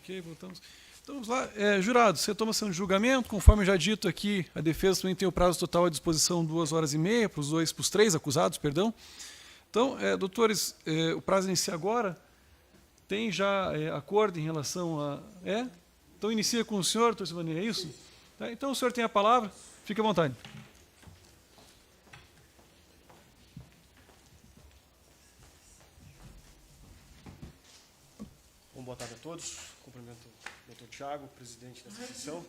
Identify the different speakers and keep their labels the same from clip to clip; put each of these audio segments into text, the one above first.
Speaker 1: Ok, voltamos. Então vamos lá. Jurado, você toma sessão de julgamento, conforme já dito aqui, a defesa também tem o prazo total à disposição 2h30 para os três acusados, perdão. Então, doutores, o prazo inicia agora. Tem já acordo em relação a... Então inicia com o senhor, doutor Silvani, é isso? Tá, então o senhor tem a palavra, fique à vontade.
Speaker 2: Bom, boa tarde a todos. Cumprimento o Dr. Tiago, presidente dessa sessão,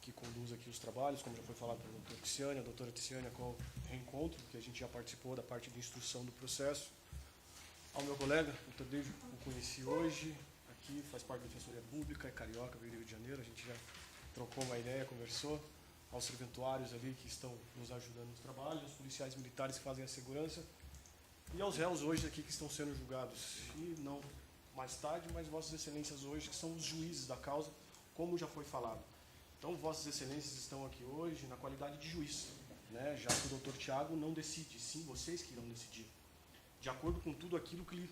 Speaker 2: que conduz aqui os trabalhos, como já foi falado pelo Dr. Tiziane, a doutora Tiziane, a qual reencontro, que a gente já participou da parte de instrução do processo. Ao meu colega, Dr. Dejo, o conheci hoje, aqui, faz parte da Defensoria Pública, é carioca, veio do Rio de Janeiro, a gente já trocou uma ideia, conversou. Aos serventuários ali que estão nos ajudando nos trabalhos, aos policiais militares que fazem a segurança, e aos réus hoje aqui que estão sendo julgados. E não mais tarde, mas Vossas Excelências hoje, que são os juízes da causa, como já foi falado. Então, Vossas Excelências estão aqui hoje na qualidade de juiz, né? Já que o Dr. Tiago não decide, sim, vocês que irão decidir, de acordo com tudo aquilo que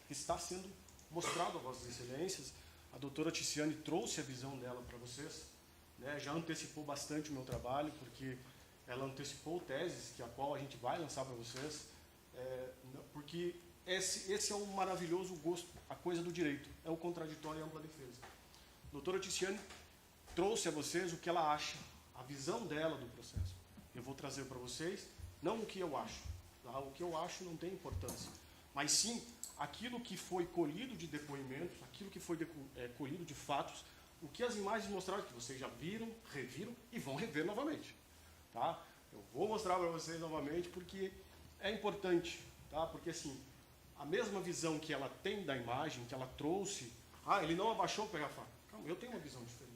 Speaker 2: está sendo mostrado a Vossas Excelências. A doutora Tiziane trouxe a visão dela para vocês, né? Já antecipou bastante o meu trabalho, porque ela antecipou teses, que a qual a gente vai lançar para vocês, porque esse é o maravilhoso gosto, a coisa do direito, é o contraditório e a ampla defesa. A doutora Tiziane trouxe a vocês o que ela acha, a visão dela do processo. Eu vou trazer para vocês, não o que eu acho, tá? O que eu acho não tem importância, mas sim aquilo que foi colhido de depoimentos, aquilo que foi colhido de fatos, o que as imagens mostraram, que vocês já viram, reviram e vão rever novamente. Tá? Eu vou mostrar para vocês novamente porque é importante, tá? Porque assim, a mesma visão que ela tem da imagem, que ela trouxe, ele não abaixou para pegar a faca. Calma, eu tenho uma visão diferente.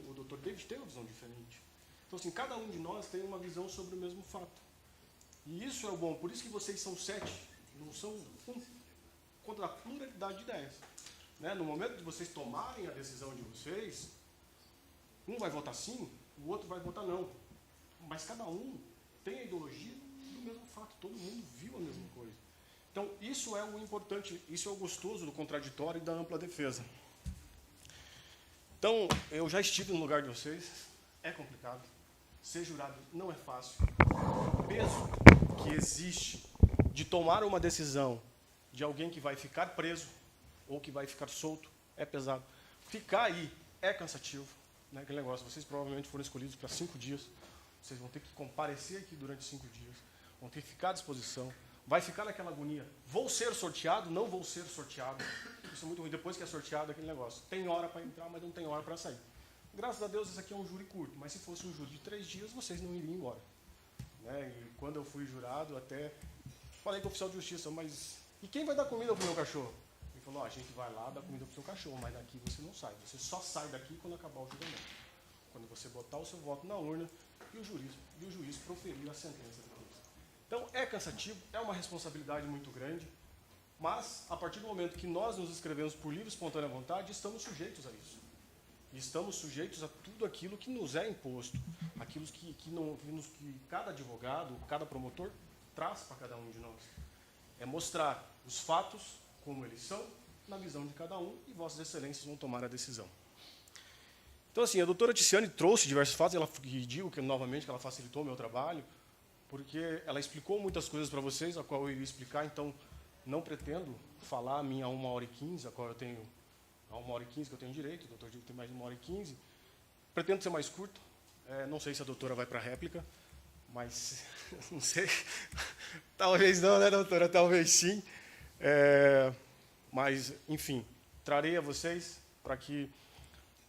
Speaker 2: O Dr. David tem uma visão diferente. Então assim, cada um de nós tem uma visão sobre o mesmo fato. E isso é o bom, por isso que vocês são 7, não são um, contra a pluralidade de ideias. Né? No momento de vocês tomarem a decisão de vocês, um vai votar sim, o outro vai votar não. Mas cada um tem a ideologia do mesmo fato, todo mundo viu a mesma coisa. Então, isso é o importante, isso é o gostoso do contraditório e da ampla defesa. Então, eu já estive no lugar de vocês, é complicado. Ser jurado não é fácil. O peso que existe de tomar uma decisão de alguém que vai ficar preso ou que vai ficar solto é pesado. Ficar aí é cansativo. Né? Aquele negócio, vocês provavelmente foram escolhidos para 5 dias. Vocês vão ter que comparecer aqui durante 5 dias. Vão ter que ficar à disposição. Vai ficar naquela agonia. Vou ser sorteado? Não vou ser sorteado. Isso é muito ruim. Depois que é sorteado, aquele negócio. Tem hora para entrar, mas não tem hora para sair. Graças a Deus, esse aqui é um júri curto. Mas se fosse um júri de 3 dias, vocês não iriam embora. Né? E quando eu fui jurado, até falei com o oficial de justiça, mas e quem vai dar comida para o meu cachorro? Ele falou, a gente vai lá dar comida para o seu cachorro, mas daqui você não sai. Você só sai daqui quando acabar o julgamento. Quando você botar o seu voto na urna e o juiz proferir a sentença depois. Então, é cansativo, é uma responsabilidade muito grande, mas, a partir do momento que nós nos inscrevemos por livre e espontânea vontade, estamos sujeitos a isso. E estamos sujeitos a tudo aquilo que nos é imposto, aquilo que cada advogado, cada promotor traz para cada um de nós. É mostrar os fatos como eles são, na visão de cada um, e Vossas Excelências vão tomar a decisão. Então, assim, a doutora Tiziane trouxe diversos fatos, e digo que, novamente, que ela facilitou o meu trabalho, porque ela explicou muitas coisas para vocês, a qual eu iria explicar, então não pretendo falar a minha 1h15, a qual eu tenho, a 1h15 que eu tenho direito, o doutor Diego tem mais de 1h15. Pretendo ser mais curto, não sei se a doutora vai para a réplica, mas não sei, talvez não, né, doutora? Talvez sim. Mas, enfim, trarei a vocês para que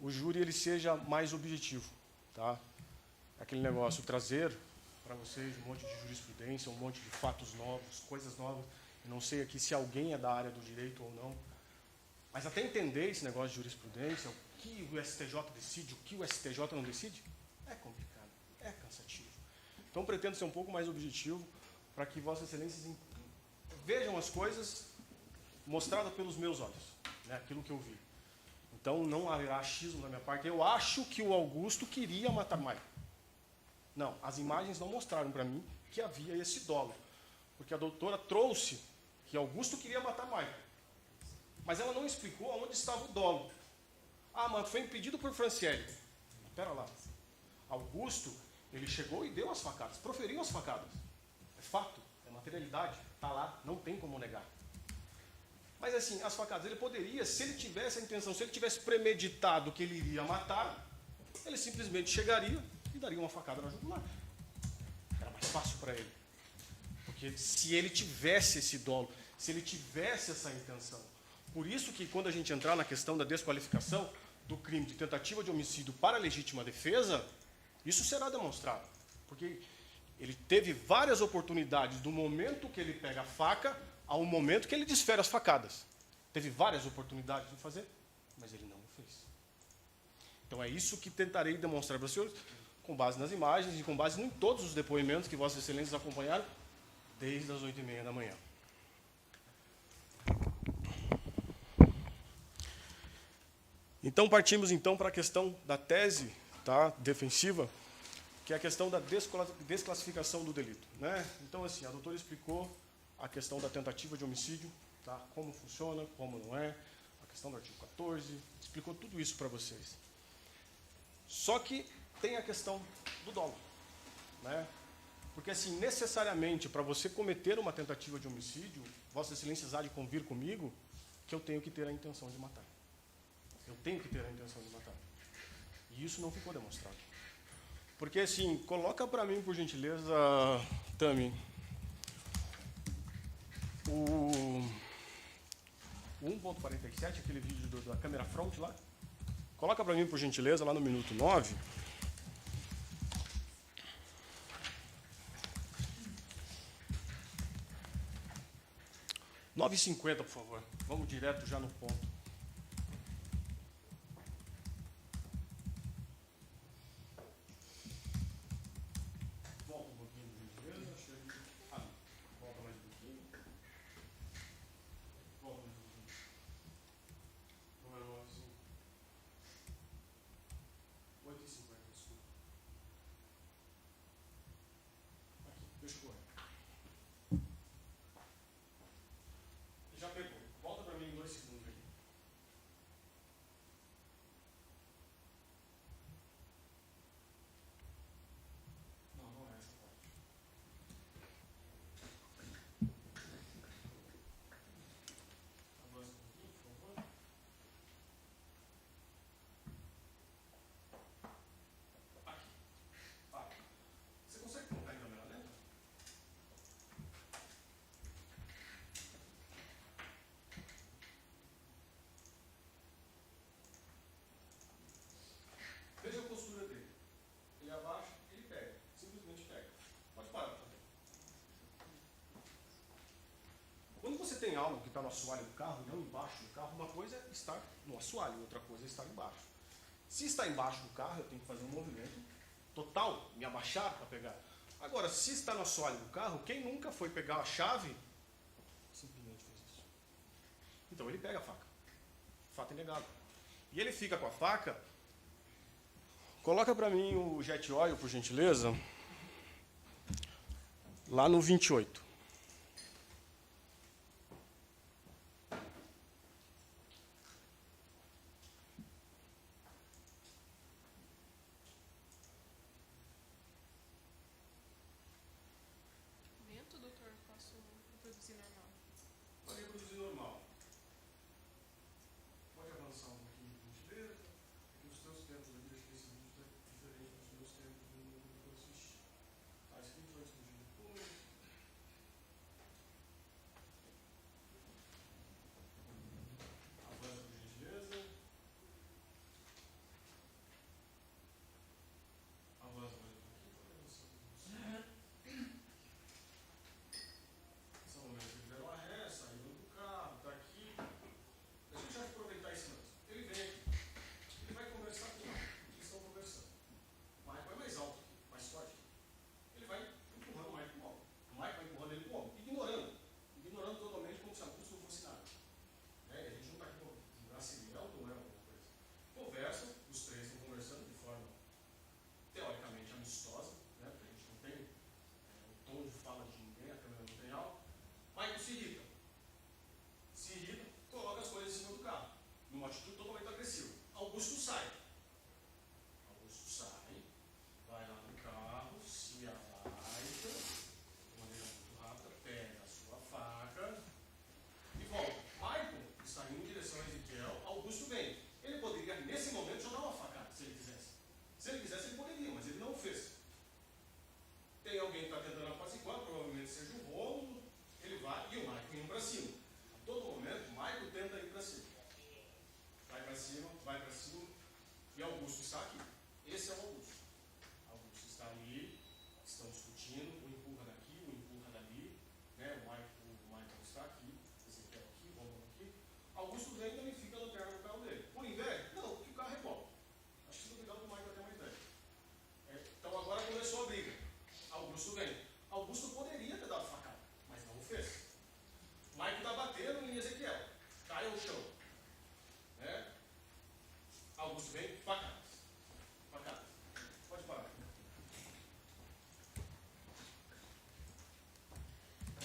Speaker 2: o júri ele seja mais objetivo. Tá? Aquele negócio, trazer para vocês um monte de jurisprudência, um monte de fatos novos, coisas novas. Eu não sei aqui se alguém é da área do direito ou não, mas até entender esse negócio de jurisprudência, o que o STJ decide, o que o STJ não decide, é complicado, é cansativo. Então, pretendo ser um pouco mais objetivo para que Vossas Excelências vejam as coisas mostradas pelos meus olhos, né, aquilo que eu vi. Então, não haverá achismo da minha parte. Eu acho que o Augusto queria matar Maia. Não, as imagens não mostraram para mim que havia esse dolo. Porque a doutora trouxe que Augusto queria matar Maia. Mas ela não explicou aonde estava o dolo. Ah, mas foi impedido por Franciele. Espera lá. Augusto, ele chegou e deu as facadas, proferiu as facadas. É fato, é materialidade, está lá, não tem como negar. Mas assim, as facadas, ele poderia, se ele tivesse a intenção, se ele tivesse premeditado que ele iria matar, ele simplesmente chegaria e daria uma facada na jugular. Era mais fácil para ele. Porque se ele tivesse esse dolo, se ele tivesse essa intenção. Por isso que quando a gente entrar na questão da desqualificação do crime de tentativa de homicídio para legítima defesa, isso será demonstrado. Porque ele teve várias oportunidades do momento que ele pega a faca ao momento que ele desfere as facadas. Teve várias oportunidades de fazer, mas ele não o fez. Então é isso que tentarei demonstrar para os senhores, com base nas imagens e com base em todos os depoimentos que Vossas Excelências acompanharam desde as 8h30 da manhã. Então partimos então para a questão da tese, tá, defensiva, que é a questão da desclassificação do delito, né? Então assim, a doutora explicou a questão da tentativa de homicídio, tá? Como funciona, como não é, a questão do artigo 14, explicou tudo isso para vocês. Só que tem a questão do dolo, né? Porque assim, necessariamente para você cometer uma tentativa de homicídio, Vossas Excelências há de convir comigo que eu tenho que ter a intenção de matar. Eu tenho que ter a intenção de matar. E isso não ficou demonstrado. Porque assim, coloca para mim, por gentileza, Tami, o 1.47, aquele vídeo da câmera front lá. Coloca para mim, por gentileza, lá no minuto 9. Nove h 50, por favor. Vamos direto já no ponto. Volta um pouquinho, por gentileza. Volta mais um pouquinho. Volta mais um pouquinho. Não é 9 h 8 h 50, desculpa. Aqui, deixa eu correr. Já pegou. Volta para mim em 2 segundos aí. Não, não é essa parte. Avança um pouquinho, por favor. Aqui. Tá. Você consegue colocar em câmera lenta? Veja a postura dele. Ele abaixa, ele pega. Simplesmente pega. Pode parar. Quando você tem algo que está no assoalho do carro, não embaixo do carro, uma coisa é estar no assoalho, outra coisa é estar embaixo. Se está embaixo do carro, eu tenho que fazer um movimento total, me abaixar para pegar. Agora, se está no assoalho do carro, quem nunca foi pegar a chave, simplesmente fez isso. Então ele pega a faca. Fato inegável. E ele fica com a faca. Coloca para mim o jet oil, por gentileza. Lá no 28.
Speaker 3: Momento, doutor, posso reproduzir normal.
Speaker 2: Pode reproduzir normal. Pode avançar um pouquinho, por gentileza. Os teus tempos aqui, acho que esse vídeo está diferente dos meus tempos no que eu assisti. Tá, esse vídeo vai surgir depois. Avança, por gentileza. Avança mais um pouquinho. Pode avançar. São momentos que fizeram a ré, saíram do carro, tá aqui.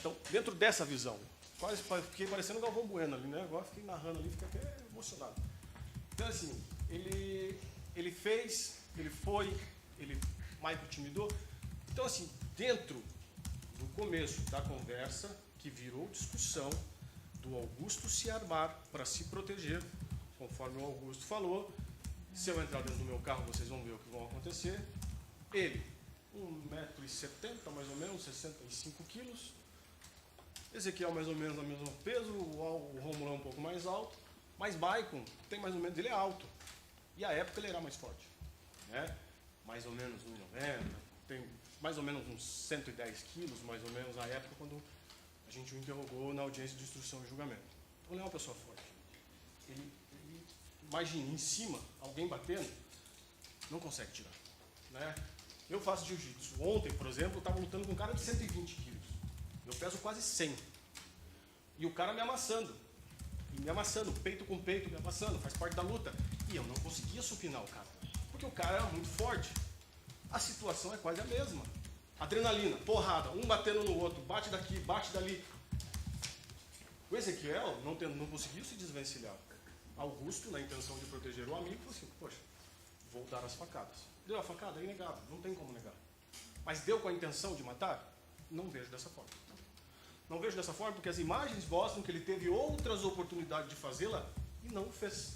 Speaker 2: Então, dentro dessa visão, quase fiquei parecendo o Galvão Bueno ali, né? Agora fiquei narrando ali, fiquei até emocionado. Então, assim, ele fez, ele foi, Maico intimidou. Então, assim, dentro do começo da conversa, que virou discussão do Augusto se armar para se proteger, conforme o Augusto falou, se eu entrar dentro do meu carro, vocês vão ver o que vai acontecer. Ele, 1,70 m, mais ou menos, 65 quilos. Ezequiel mais ou menos do mesmo peso, o Romulo é um pouco mais alto, mas Maicon tem mais ou menos, ele é alto. E à época ele era mais forte, né? Mais ou menos 1,90 m, tem mais ou menos uns 110 quilos, mais ou menos, na época, quando a gente o interrogou na audiência de instrução e julgamento. Então ele é uma pessoa forte. Imagine, em cima, alguém batendo, não consegue tirar, né? Eu faço jiu-jitsu. Ontem, por exemplo, eu estava lutando com um cara de 120 quilos. Eu peso quase 100. E o cara me amassando. E me amassando, peito com peito, me amassando, faz parte da luta. E eu não conseguia supinar o cara. Porque o cara era muito forte. A situação é quase a mesma. Adrenalina, porrada, um batendo no outro, bate daqui, bate dali. O Ezequiel não conseguiu se desvencilhar. Augusto, na intenção de proteger o amigo, falou assim, poxa, vou dar as facadas. Deu a facada, é inegável, não tem como negar. Mas deu com a intenção de matar? Não vejo dessa forma. Não vejo dessa forma porque as imagens mostram que ele teve outras oportunidades de fazê-la e não fez.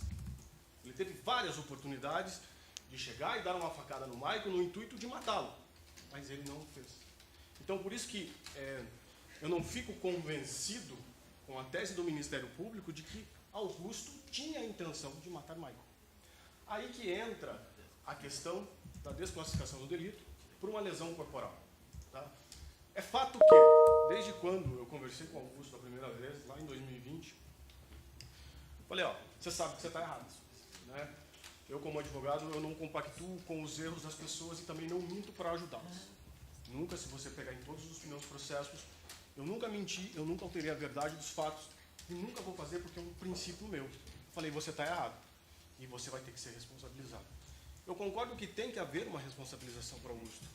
Speaker 2: Ele teve várias oportunidades de chegar e dar uma facada no Maico no intuito de matá-lo. Mas ele não fez. Então, por isso que eu não fico convencido com a tese do Ministério Público de que Augusto tinha a intenção de matar Maico. Aí que entra a questão da desclassificação do delito por uma lesão corporal. Tá? É fato que, desde quando eu conversei com o Augusto a primeira vez, lá em 2020, falei, ó, você sabe que você está errado. Né? Eu, como advogado, eu não compactuo com os erros das pessoas e também não minto para ajudá-las. Nunca, se você pegar em todos os meus processos, eu nunca menti, eu nunca alterei a verdade dos fatos e nunca vou fazer porque é um princípio meu. Falei, você está errado e você vai ter que ser responsabilizado. Eu concordo que tem que haver uma responsabilização para Augusto.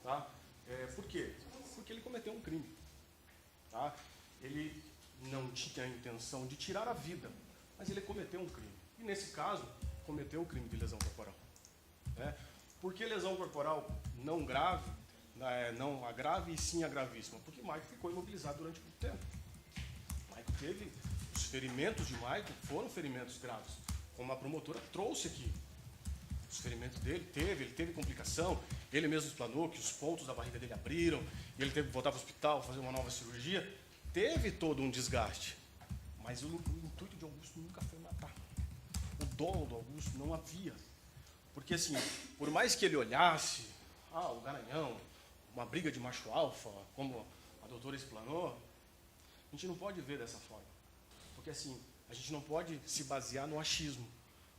Speaker 2: Tá? Por quê? Porque ele cometeu um crime. Tá? Ele não tinha a intenção de tirar a vida, mas ele cometeu um crime. E nesse caso, cometeu o crime de lesão corporal. Né? Por que lesão corporal não grave, não a grave e sim a gravíssima? Porque Maico ficou imobilizado durante muito tempo. Maico teve, os ferimentos de Maico foram ferimentos graves, como a promotora trouxe aqui. Os ferimentos dele ele teve complicação, ele mesmo explanou que os pontos da barriga dele abriram, e ele teve que voltar para o hospital, fazer uma nova cirurgia. Teve todo um desgaste, mas o intuito de Augusto nunca foi matar. O dolo do Augusto não havia. Porque assim, por mais que ele olhasse, o garanhão, uma briga de macho alfa, como a doutora explanou, a gente não pode ver dessa forma. Porque assim, a gente não pode se basear no achismo,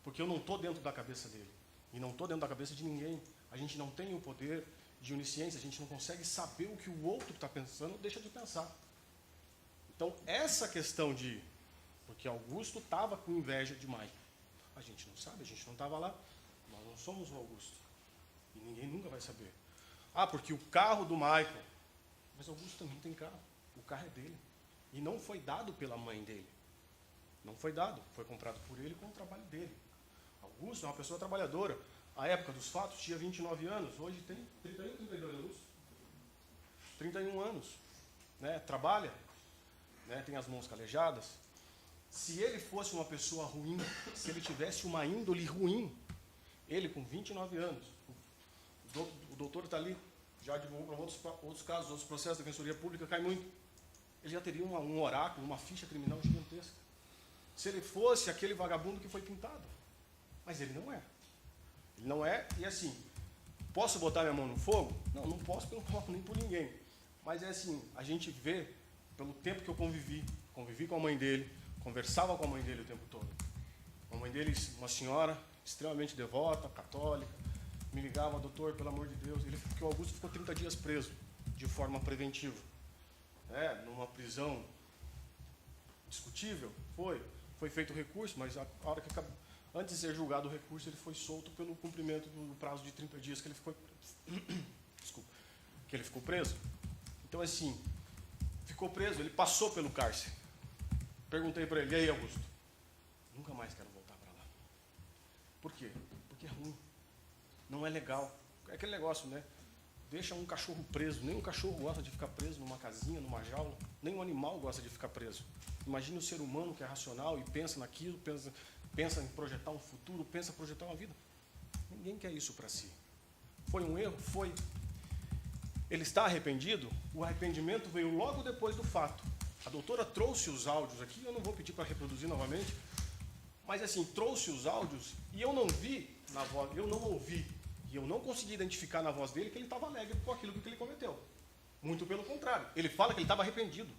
Speaker 2: porque eu não estou dentro da cabeça dele. E não estou dentro da cabeça de ninguém. A gente não tem o poder de onisciência, a gente não consegue saber o que o outro está pensando ou deixa de pensar. Então, essa questão de... Porque Augusto estava com inveja de Maico. A gente não sabe, a gente não estava lá. Nós não somos o Augusto. E ninguém nunca vai saber. Porque o carro do Maico... Mas Augusto também tem carro. O carro é dele. E não foi dado pela mãe dele. Não foi dado. Foi comprado por ele com o trabalho dele. Augusto é uma pessoa trabalhadora. À época dos fatos tinha 29 anos. Hoje tem 31, 32 anos. 31 anos. Né? Trabalha. Né? Tem as mãos calejadas. Se ele fosse uma pessoa ruim, se ele tivesse uma índole ruim, ele com 29 anos, o doutor está ali, já divulgou para outros casos, outros processos da Defensoria Pública, cai muito. Ele já teria um oráculo, uma ficha criminal gigantesca. Se ele fosse aquele vagabundo que foi pintado. Mas ele não é. Ele não é, e assim, posso botar minha mão no fogo? Não, não posso, porque eu não coloco nem por ninguém. Mas é assim, a gente vê, pelo tempo que eu convivi com a mãe dele, conversava com a mãe dele o tempo todo. A mãe dele, uma senhora extremamente devota, católica, me ligava, doutor, pelo amor de Deus. Porque o Augusto ficou 30 dias preso, de forma preventiva. Numa prisão discutível, foi feito o recurso, mas a hora que acabou, antes de ser julgado o recurso, ele foi solto pelo cumprimento do prazo de 30 dias que ele ficou, que ele ficou preso. Então, assim, ficou preso, ele passou pelo cárcere. Perguntei para ele, e aí, Augusto? Nunca mais quero voltar para lá. Por quê? Porque é ruim. Não é legal. É aquele negócio, né? Deixa um cachorro preso. Nem um cachorro gosta de ficar preso numa casinha, numa jaula. Nem um animal gosta de ficar preso. Imagine o ser humano que é racional e pensa naquilo, pensa em projetar um futuro, pensa em projetar uma vida. Ninguém quer isso para si. Foi um erro? Foi. Ele está arrependido? O arrependimento veio logo depois do fato. A doutora trouxe os áudios aqui, eu não vou pedir para reproduzir novamente, mas assim, trouxe os áudios e eu não vi na voz, eu não ouvi, e eu não consegui identificar na voz dele que ele estava alegre com aquilo que ele cometeu. Muito pelo contrário, ele fala que ele estava arrependido,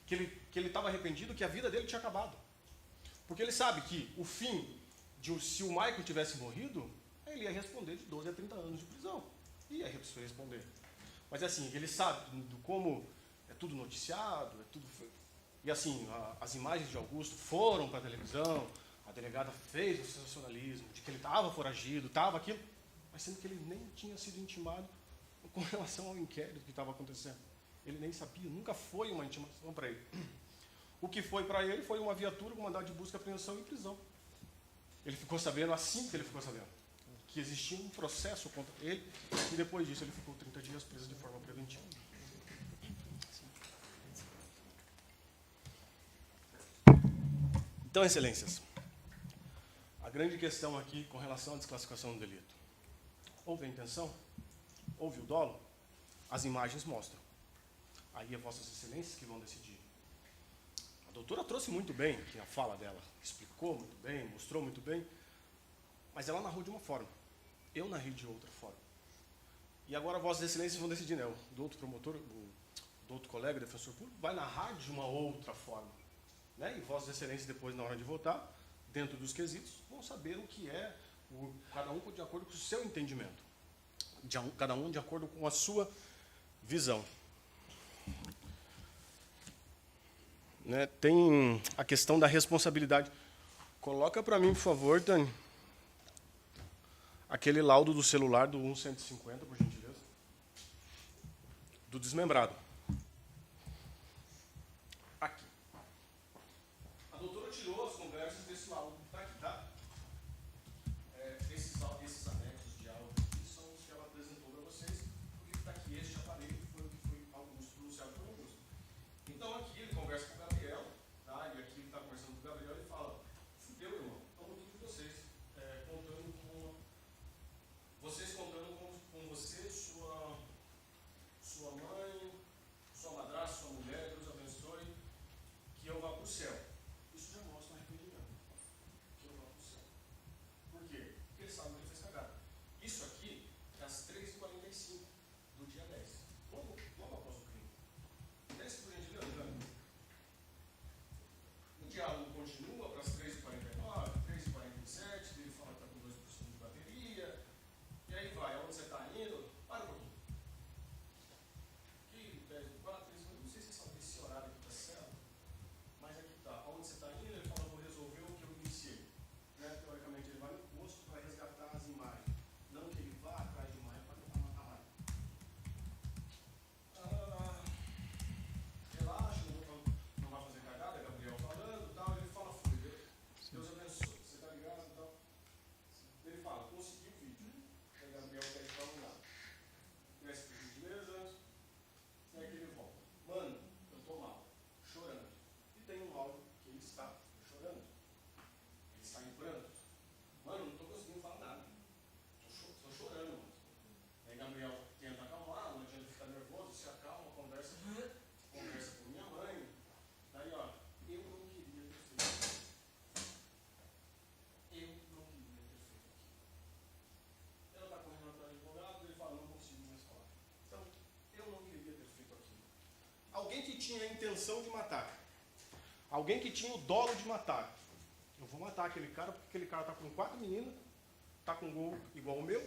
Speaker 2: que ele estava arrependido que a vida dele tinha acabado. Porque ele sabe que o fim, se o Michael tivesse morrido, ele ia responder de 12 a 30 anos de prisão. Ia responder. Mas assim, ele sabe do como é tudo noticiado, é tudo... E assim, as imagens de Augusto foram para a televisão, a delegada fez o sensacionalismo, de que ele estava foragido, estava aquilo, mas sendo que ele nem tinha sido intimado com relação ao inquérito que estava acontecendo. Ele nem sabia, nunca foi uma intimação para ele. O que foi para ele foi uma viatura com mandado de busca, apreensão e prisão. Ele ficou sabendo, assim que ele ficou sabendo, que existia um processo contra ele, e depois disso ele ficou 30 dias preso de forma preventiva. Então, excelências, a grande questão aqui com relação à desclassificação do delito. Houve a intenção? Houve o dolo? As imagens mostram. Aí é vossas excelências que vão decidir. A doutora trouxe muito bem que a fala dela, explicou muito bem, mostrou muito bem, mas ela narrou de uma forma. Eu narrei de outra forma. E agora vossas excelências vão decidir, né? O do outro promotor, do outro colega, defensor público, vai narrar de uma outra forma. Né? E vossas excelências, depois, na hora de votar, dentro dos quesitos, vão saber o que é, cada um de acordo com o seu entendimento. Cada um de acordo com a sua visão. Né? Tem a questão da responsabilidade. Coloca para mim, por favor, Dani, aquele laudo do celular do 150, por gentileza. Do desmembrado. Aqui. A doutora tirou as conversas desse laudo. Está aqui, tá? Esses anexos de áudio aqui são os que ela apresentou para vocês, porque está aqui este aparelho, que foi o que foi Augusto, pronunciado por Augusto. Então aqui ele conversa com o Gabriel, tá? E aqui ele está conversando com o Gabriel e fala, fudeu, irmão, estamos aqui com vocês, contando com você, sua mãe, sua madrasta, sua mulher, Deus abençoe, que eu vá para o céu. Isso já mostra um arrependimento. Que eu vá para o céu. Por quê? Porque ele sabe que ele fez cagada. Isso aqui é às 3h45 do dia 10. Logo após o crime. 10 por gentileza, Dani. O diálogo continua para as 3h49, 3h47, ele fala que está com 2% de bateria. E aí vai, aonde você está indo? Para um pouquinho. Aqui, 10h04, não sei se esse horário aqui está certo, mas aqui está. Aonde você está indo, ele fala, vou resolver o que eu iniciei. Né? Teoricamente, ele vai no posto para resgatar as imagens. Não que ele vá atrás de imagem para tentar matar mais. Relaxa, não vai fazer cagada, Gabriel falando, tal. Ele fala, foi, Deus abençoe, você está ligado e tal. Ele fala, consegui o vídeo. Aí Gabriel pede para um lado. Desce por gentileza. E aí ele volta. Mano, eu estou mal, chorando. E tem um áudio que ele está chorando. Ele está em prantos. Mano, não estou conseguindo falar nada. Estou chorando, mano. Aí Gabriel tenta acalmar, não adianta ficar nervoso, se acalma, conversa com minha mãe. Daí, ó, eu não queria ter feito aquilo. Eu não queria ter feito aquilo. Ela está correndo atrás do advogado, ele fala, não consigo mais falar. Então, eu não queria ter feito aquilo. Alguém que tinha a intenção de matar. Alguém que tinha o dolo de matar. Eu vou matar aquele cara, porque aquele cara está com 4 meninas, está com um gol igual o meu,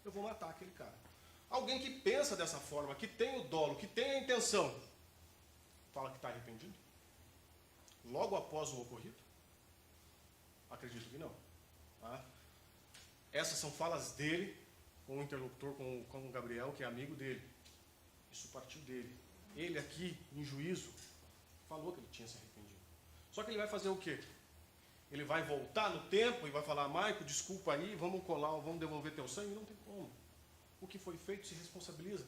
Speaker 2: eu vou matar aquele cara. Alguém que pensa dessa forma, que tem o dolo, que tem a intenção, fala que está arrependido? Logo após o ocorrido? Acredito que não. Tá? Essas são falas dele com o interlocutor, com o Gabriel, que é amigo dele. Isso partiu dele. Ele aqui, em juízo, falou que ele tinha se arrependido. Só que ele vai fazer o quê? Ele vai voltar no tempo e vai falar, Maico, desculpa aí, vamos colar, vamos devolver teu sangue? Não tem como. O que foi feito se responsabiliza.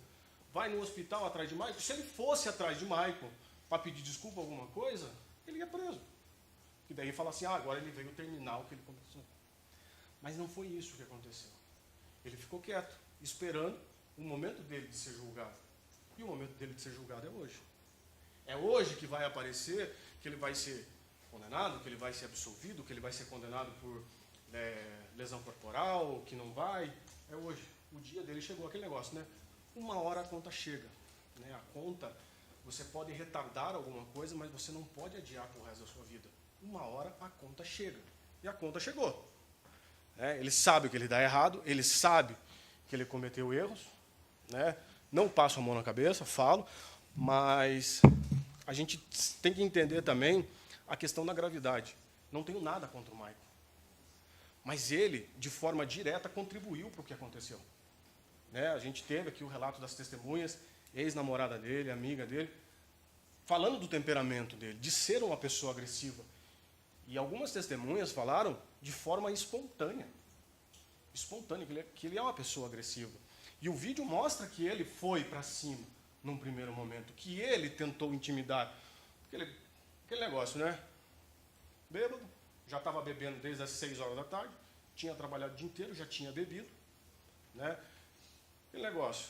Speaker 2: Vai no hospital atrás de Maico. Se ele fosse atrás de Maico para pedir desculpa alguma coisa, ele ia preso. E daí fala assim, agora ele veio terminar o que ele começou. Mas não foi isso que aconteceu. Ele ficou quieto, esperando o momento dele de ser julgado. E o momento dele de ser julgado é hoje. É hoje que vai aparecer que ele vai ser condenado, que ele vai ser absolvido, que ele vai ser condenado por lesão corporal, que não vai. É hoje. O dia dele chegou, aquele negócio, né? Uma hora a conta chega. Né? A conta, você pode retardar alguma coisa, mas você não pode adiar pro resto da sua vida. Uma hora a conta chega. E a conta chegou. Ele sabe que ele dá errado, ele sabe que ele cometeu erros. Né? Não passo a mão na cabeça, falo, mas a gente tem que entender também a questão da gravidade. Não tenho nada contra o Maico. Mas ele, de forma direta, contribuiu para o que aconteceu. Né? A gente teve aqui o relato das testemunhas, ex-namorada dele, amiga dele, falando do temperamento dele, de ser uma pessoa agressiva. E algumas testemunhas falaram de forma espontânea. Espontânea, que ele é uma pessoa agressiva. E o vídeo mostra que ele foi para cima num primeiro momento, que ele tentou intimidar. Aquele negócio, né? Bêbado, já estava bebendo desde as 6 horas da tarde, tinha trabalhado o dia inteiro, já tinha bebido. Né? Aquele negócio,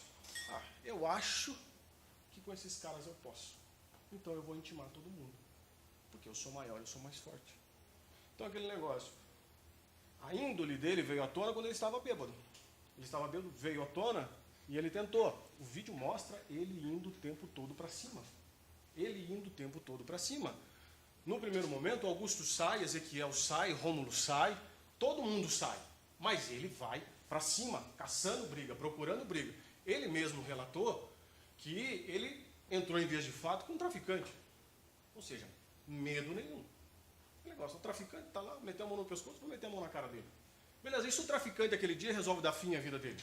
Speaker 2: eu acho que com esses caras eu posso. Então eu vou intimar todo mundo. Porque eu sou maior, eu sou mais forte. Então aquele negócio, a índole dele veio à tona quando ele estava bêbado. Ele estava bêbado, veio à tona e ele tentou. O vídeo mostra ele indo o tempo todo para cima. Ele indo o tempo todo para cima. No primeiro momento, Augusto sai, Ezequiel sai, Rômulo sai, todo mundo sai. Mas ele vai para cima, caçando briga, procurando briga. Ele mesmo relatou que ele entrou em vias de fato com um traficante. Ou seja, medo nenhum. O negócio, o traficante está lá, meteu a mão no pescoço, vou meter a mão na cara dele. Beleza, e se o traficante aquele dia resolve dar fim à vida dele?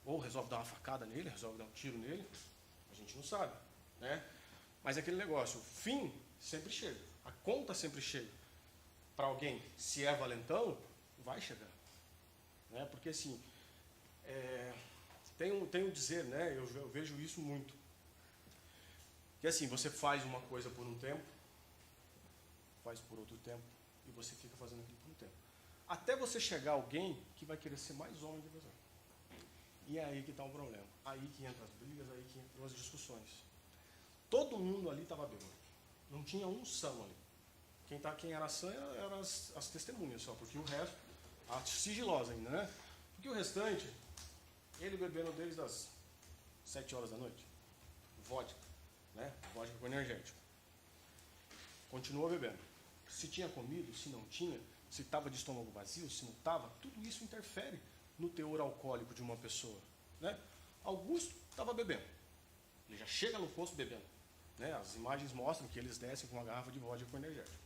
Speaker 2: Ou resolve dar uma facada nele, resolve dar um tiro nele? A gente não sabe. Né? Mas aquele negócio, o fim sempre chega. A conta sempre chega. Para alguém, se é valentão, vai chegar. Né? Porque assim, tem um dizer, né? Eu vejo isso muito. Que assim, você faz uma coisa por um tempo, faz por outro tempo, e você fica fazendo aquilo por um tempo. Até você chegar alguém que vai querer ser mais homem que você. E é aí que está o problema. Aí que entram as brigas, aí que entram as discussões. Todo mundo ali estava bêbado. Não tinha um são ali. Quem era sã eram as testemunhas só, porque o resto, a sigilosa ainda, né? Porque o restante, ele bebendo desde as 7 horas da noite. Vodka, né? Vodka com energético. Continuou bebendo. Se tinha comido, se não tinha, se estava de estômago vazio, se não estava, tudo isso interfere no teor alcoólico de uma pessoa. Né? Augusto estava bebendo. Ele já chega no posto bebendo. Né? As imagens mostram que eles descem com uma garrafa de vodka com energético.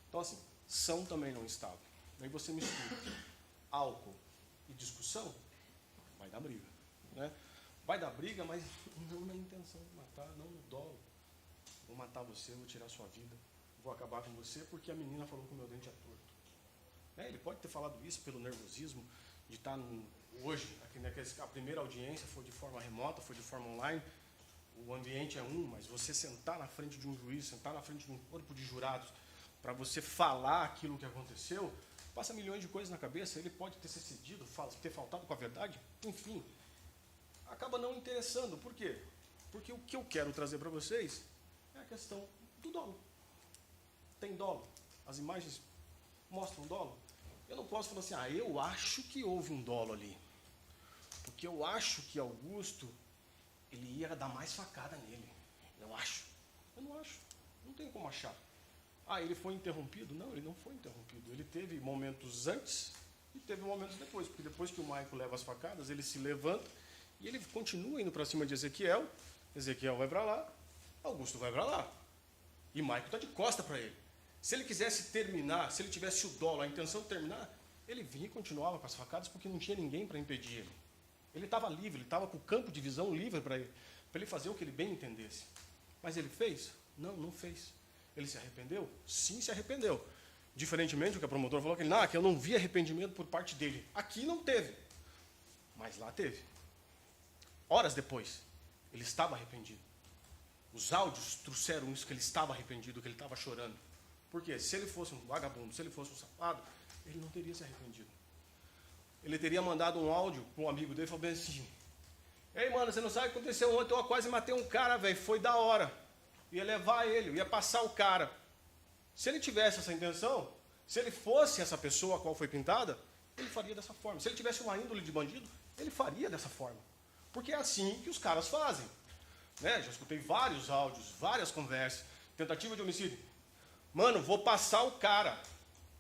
Speaker 2: Então, assim, são também não estava. Aí você mistura álcool e discussão, vai dar briga. Né? Vai dar briga, mas não na intenção de matar, não no dolo. Vou matar você, vou tirar sua vida, vou acabar com você porque a menina falou que o meu dente é torto. Ele pode ter falado isso pelo nervosismo de estar hoje, a primeira audiência foi de forma remota, foi de forma online, o ambiente é mas você sentar na frente de um juiz, sentar na frente de um corpo de jurados, para você falar aquilo que aconteceu, passa milhões de coisas na cabeça, ele pode ter se cedido, ter faltado com a verdade, enfim, acaba não interessando. Por quê? Porque o que eu quero trazer para vocês é a questão do dolo. Tem dolo? As imagens mostram dolo? Eu não posso falar assim, eu acho que houve um dolo ali. Porque eu acho que Augusto, ele ia dar mais facada nele. Eu acho. Eu não acho. Não tem como achar. Ele foi interrompido? Não, ele não foi interrompido. Ele teve momentos antes e teve momentos depois. Porque depois que o Maico leva as facadas, ele se levanta e ele continua indo para cima de Ezequiel. Ezequiel vai para lá, Augusto vai para lá. E Maico está de costa para ele. Se ele quisesse terminar, se ele tivesse o dolo, a intenção de terminar, ele vinha e continuava com as facadas porque não tinha ninguém para impedir ele. Ele estava livre, ele estava com o campo de visão livre para ele. para ele fazer o que ele bem entendesse. Mas ele fez? Não, não fez. Ele se arrependeu? Sim, se arrependeu. Diferentemente do que a promotora falou, que eu não vi arrependimento por parte dele. Aqui não teve, mas lá teve. Horas depois, ele estava arrependido. Os áudios trouxeram isso, que ele estava arrependido, que ele estava chorando. Por quê? Se ele fosse um vagabundo, se ele fosse um safado, ele não teria se arrependido. Ele teria mandado um áudio para um amigo dele e falou bem assim: ei, mano, você não sabe o que aconteceu ontem? Eu quase matei um cara, velho, foi da hora. Ia levar ele, ia passar o cara. Se ele tivesse essa intenção, se ele fosse essa pessoa a qual foi pintada, ele faria dessa forma. Se ele tivesse uma índole de bandido, ele faria dessa forma. Porque é assim que os caras fazem. Né? Já escutei vários áudios, várias conversas, tentativa de homicídio. Mano, vou passar o cara.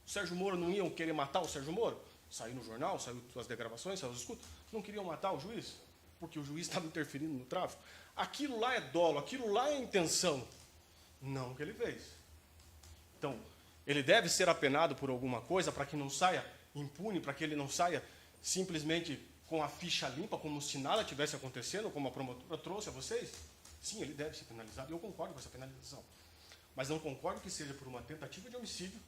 Speaker 2: O Sérgio Moro não iam querer matar o Sérgio Moro? Saiu no jornal, saiu as degravações, saiu os escutas. Não queriam matar o juiz? Porque o juiz estava interferindo no tráfico. Aquilo lá é dolo, aquilo lá é intenção. Não o que ele fez. Então, ele deve ser apenado por alguma coisa para que não saia impune, para que ele não saia simplesmente com a ficha limpa, como se nada tivesse acontecendo, como a promotora trouxe a vocês? Sim, ele deve ser penalizado, e eu concordo com essa penalização. Mas não concordo que seja por uma tentativa de homicídio,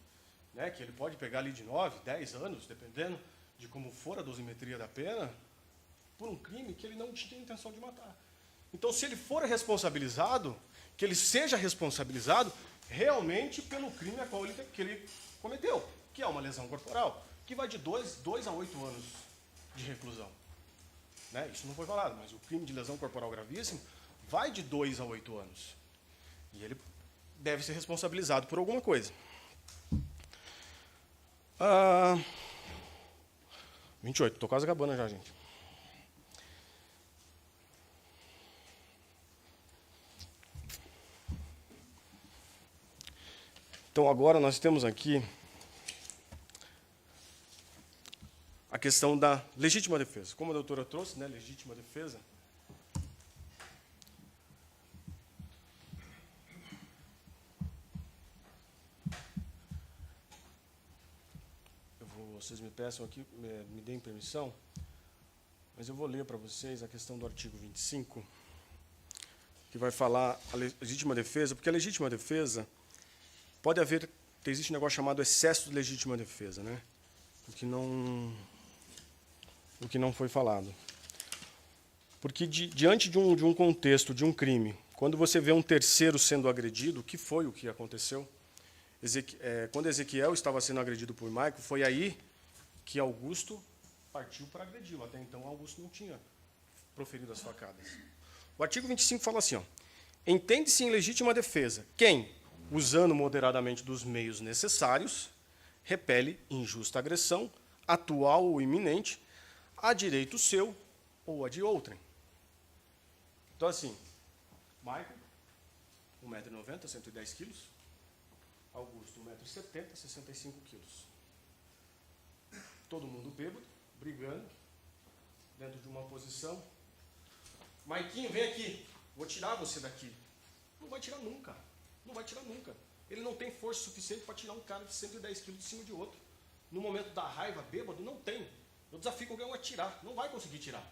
Speaker 2: né, que ele pode pegar ali de 9, 10 anos, dependendo de como for a dosimetria da pena, por um crime que ele não tinha intenção de matar. Então, se ele for responsabilizado, que ele seja responsabilizado realmente pelo crime que ele cometeu, que é uma lesão corporal, que vai de 2 a 8 anos de reclusão. Né? Isso não foi falado, mas o crime de lesão corporal gravíssimo vai de 2 a 8 anos. E ele deve ser responsabilizado por alguma coisa. 28, estou quase acabando já, gente. Então, agora nós temos aqui a questão da legítima defesa. Como a doutora trouxe, né, legítima defesa. Vocês me peçam aqui, me deem permissão, mas eu vou ler para vocês a questão do artigo 25, que vai falar a legítima defesa, porque a legítima defesa pode haver, existe um negócio chamado excesso de legítima defesa, né? O que não foi falado. Porque diante de um contexto, de um crime, quando você vê um terceiro sendo agredido, que foi o que aconteceu? Quando Ezequiel estava sendo agredido por Maico, foi aí que Augusto partiu para agredi-lo. Até então, Augusto não tinha proferido as facadas. O artigo 25 fala assim, ó, entende-se em legítima defesa quem, usando moderadamente dos meios necessários, repele injusta agressão, atual ou iminente, a direito seu ou a de outrem. Então, assim, Michael, 1,90 m, 110 kg. Augusto, 1,70 m, 65 kg. Todo mundo bêbado, brigando, dentro de uma posição. Maiquinho, vem aqui, vou tirar você daqui. Não vai tirar nunca. Não vai tirar nunca. Ele não tem força suficiente para tirar um cara de 110 kg de cima de outro. No momento da raiva, bêbado, não tem. Eu desafio qualquer um a tirar. Não vai conseguir tirar.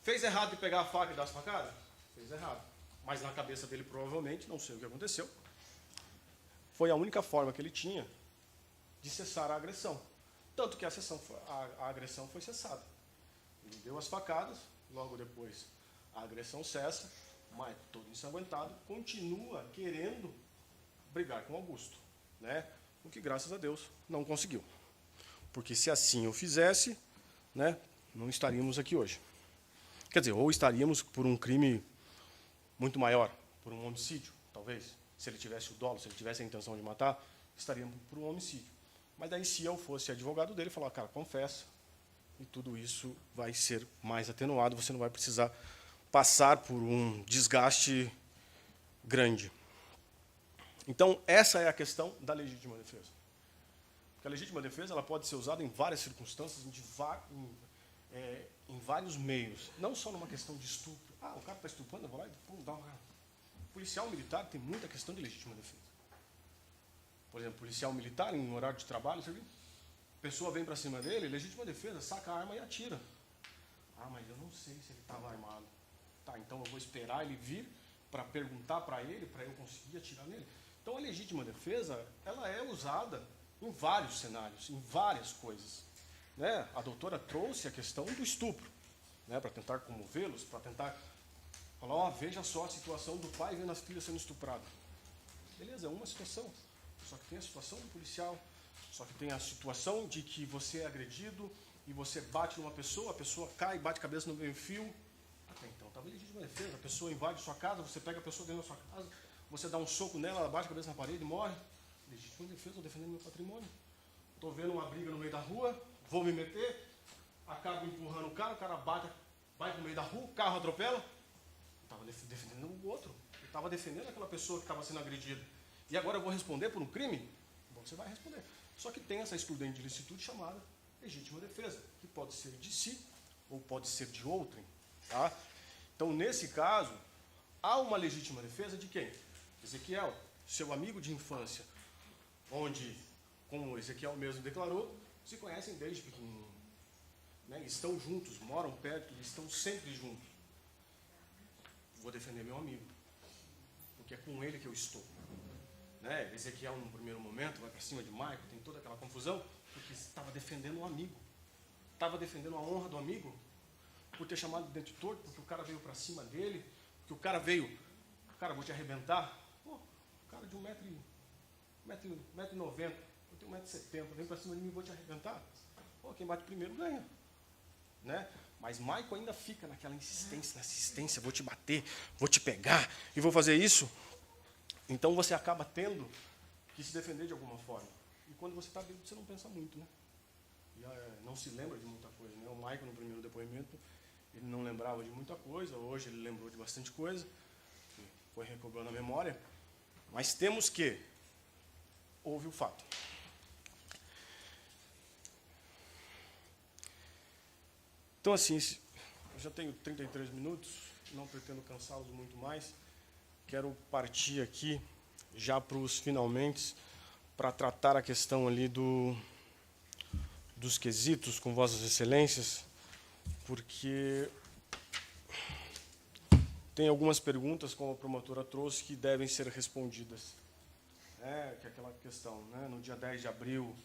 Speaker 2: Fez errado de pegar a faca e dar as facadas? Fez errado. Mas na cabeça dele, provavelmente, não sei o que aconteceu, foi a única forma que ele tinha de cessar a agressão. Tanto que a agressão foi cessada. Ele deu as facadas, logo depois a agressão cessa, mas todo ensanguentado continua querendo brigar com Augusto, né? O que, graças a Deus, não conseguiu. Porque se assim eu fizesse, né, não estaríamos aqui hoje. Quer dizer, ou estaríamos por um crime muito maior, por um homicídio, talvez. Se ele tivesse o dolo, se ele tivesse a intenção de matar, estaríamos por um homicídio. Mas daí, se eu fosse advogado dele, falar, cara, confessa, e tudo isso vai ser mais atenuado, você não vai precisar passar por um desgaste grande. Então, essa é a questão da legítima defesa. Porque a legítima defesa ela pode ser usada em várias circunstâncias, em vários meios. Não só numa questão de estupro. Ah, o cara está estuprando, eu vou lá e dá uma... Policial militar tem muita questão de legítima defesa. Por exemplo, policial militar, em horário de trabalho, você viu? A pessoa vem para cima dele, legítima defesa, saca a arma e atira. Ah, mas eu não sei se ele estava armado. Tá, então eu vou esperar ele vir para perguntar para ele, para eu conseguir atirar nele. Então a legítima defesa, ela é usada em vários cenários, em várias coisas. Né? A doutora trouxe a questão do estupro, né? Para tentar comovê-los, para tentar falar, ó, veja só a situação do pai vendo as filhas sendo estupradas. Beleza, é uma situação. Só que tem a situação do policial, só que tem a situação de que você é agredido e você bate numa pessoa, a pessoa cai, bate a cabeça no meio-fio. Até então estava legítima defesa. A pessoa invade sua casa, você pega a pessoa dentro da sua casa, você dá um soco nela, ela bate a cabeça na parede e morre. Legítima defesa, estou defendendo meu patrimônio. Estou vendo uma briga no meio da rua, vou me meter, acabo empurrando o cara bate no meio da rua, o carro atropela. Eu estava defendendo o outro. Eu estava defendendo aquela pessoa que estava sendo agredida. E agora eu vou responder por um crime? Bom, você vai responder. Só que tem essa excludente de licitude chamada legítima defesa, que pode ser de si ou pode ser de outrem. Tá? Então, nesse caso, há uma legítima defesa de quem? Ezequiel, seu amigo de infância, onde, como Ezequiel mesmo declarou, se conhecem desde pequenininho. Né? Estão juntos, moram perto, estão sempre juntos. Vou defender meu amigo, porque é com ele que eu estou. Né? Ezequiel, no primeiro momento, vai para cima de Michael, tem toda aquela confusão, porque estava defendendo um amigo. Estava defendendo a honra do amigo, por ter chamado de dente torto, porque o cara veio para cima dele, porque o cara veio, cara, vou te arrebentar. Pô, o cara de 1,90m, eu tenho 1,70m, vem para cima de mim e vou te arrebentar. Pô, quem bate primeiro ganha. Né? Mas Michael ainda fica naquela insistência, vou te bater, vou te pegar e vou fazer isso. Então você acaba tendo que se defender de alguma forma. E quando você está bêbado, você não pensa muito, né? E, não se lembra de muita coisa. Né? O Michael, no primeiro depoimento, ele não lembrava de muita coisa. Hoje ele lembrou de bastante coisa. Foi recobrando a memória. Mas temos que... Houve o fato. Então, assim, eu já tenho 33 minutos. Não pretendo cansá-los muito mais. Quero partir aqui já para os finalmente, para tratar a questão ali dos quesitos com Vossas Excelências, porque tem algumas perguntas, como a promotora trouxe, que devem ser respondidas. Que é aquela questão, né? No dia 10 de abril,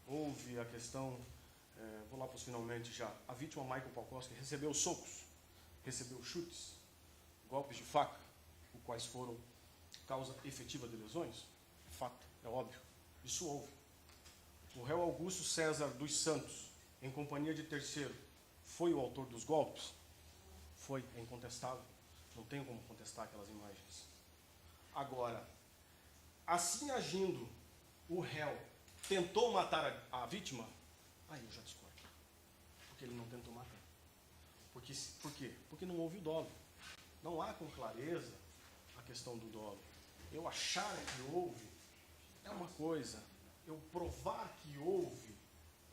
Speaker 2: houve a questão, vou lá para os finalmente já, a vítima Michael Palkowski recebeu socos, recebeu chutes, golpes de faca, quais foram causa efetiva de lesões? Fato, é óbvio. Isso houve. O réu Augusto César dos Santos, em companhia de terceiro, foi o autor dos golpes? Foi, é incontestável. Não tenho como contestar aquelas imagens. Agora, assim agindo, o réu tentou matar a vítima? Aí eu já discordo. Porque ele não tentou matar. Por quê? Porque não houve o dolo. Não há com clareza a questão do dolo. Eu achar que houve é uma coisa, eu provar que houve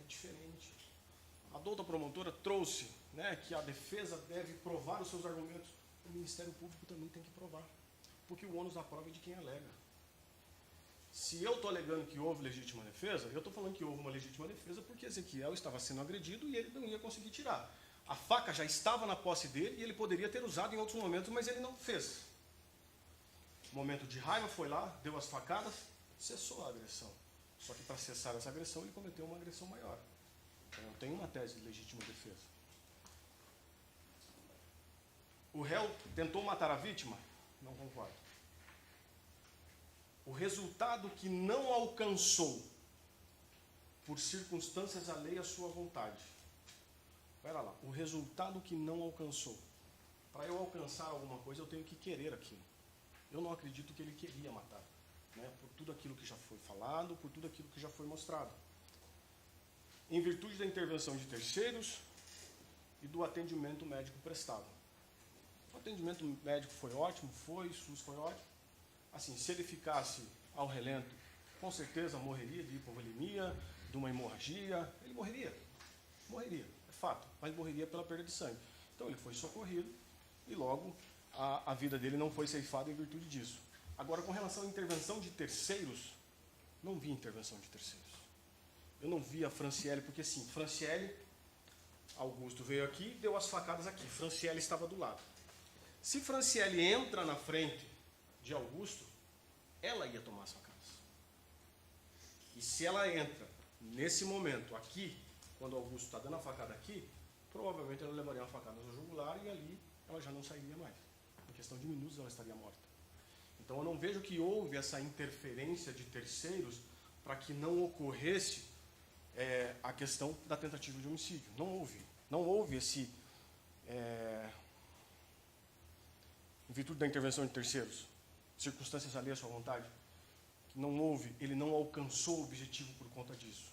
Speaker 2: é diferente. A douta promotora trouxe, né, que a defesa deve provar os seus argumentos. O Ministério Público também tem que provar, porque o ônus da prova é de quem alega. Se eu estou alegando que houve legítima defesa, eu estou falando que houve uma legítima defesa porque Ezequiel estava sendo agredido e ele não ia conseguir tirar. A faca já estava na posse dele e ele poderia ter usado em outros momentos, mas ele não fez. Momento de raiva, foi lá, deu as facadas, cessou a agressão. Só que para cessar essa agressão, ele cometeu uma agressão maior. Então, não tem uma tese de legítima defesa. O réu tentou matar a vítima? Não concordo. O resultado que não alcançou, por circunstâncias alheias à sua vontade. Espera lá, o resultado que não alcançou. Para eu alcançar alguma coisa, eu tenho que querer aquilo. Eu não acredito que ele queria matar, né? Por tudo aquilo que já foi falado, por tudo aquilo que já foi mostrado. Em virtude da intervenção de terceiros e do atendimento médico prestado. O atendimento médico foi ótimo, o SUS foi ótimo. Assim, se ele ficasse ao relento, com certeza morreria de hipovolemia, de uma hemorragia, ele morreria, é fato, mas morreria pela perda de sangue. Então ele foi socorrido e logo a vida dele não foi ceifada em virtude disso. Agora, com relação à intervenção de terceiros, não vi intervenção de terceiros. Eu não vi a Franciele, porque sim, Franciele, Augusto veio aqui, deu as facadas aqui, Franciele estava do lado. Se Franciele entra na frente de Augusto, ela ia tomar essa casa. E se ela entra nesse momento aqui, quando Augusto está dando a facada aqui, provavelmente ela levaria uma facada no jugular e ali ela já não sairia mais. Em questão de minutos ela estaria morta. Então eu não vejo que houve essa interferência de terceiros para que não ocorresse a questão da tentativa de homicídio. Não houve. Não houve esse... em virtude da intervenção de terceiros, circunstâncias alheias à sua vontade, que não houve, ele não alcançou o objetivo por conta disso.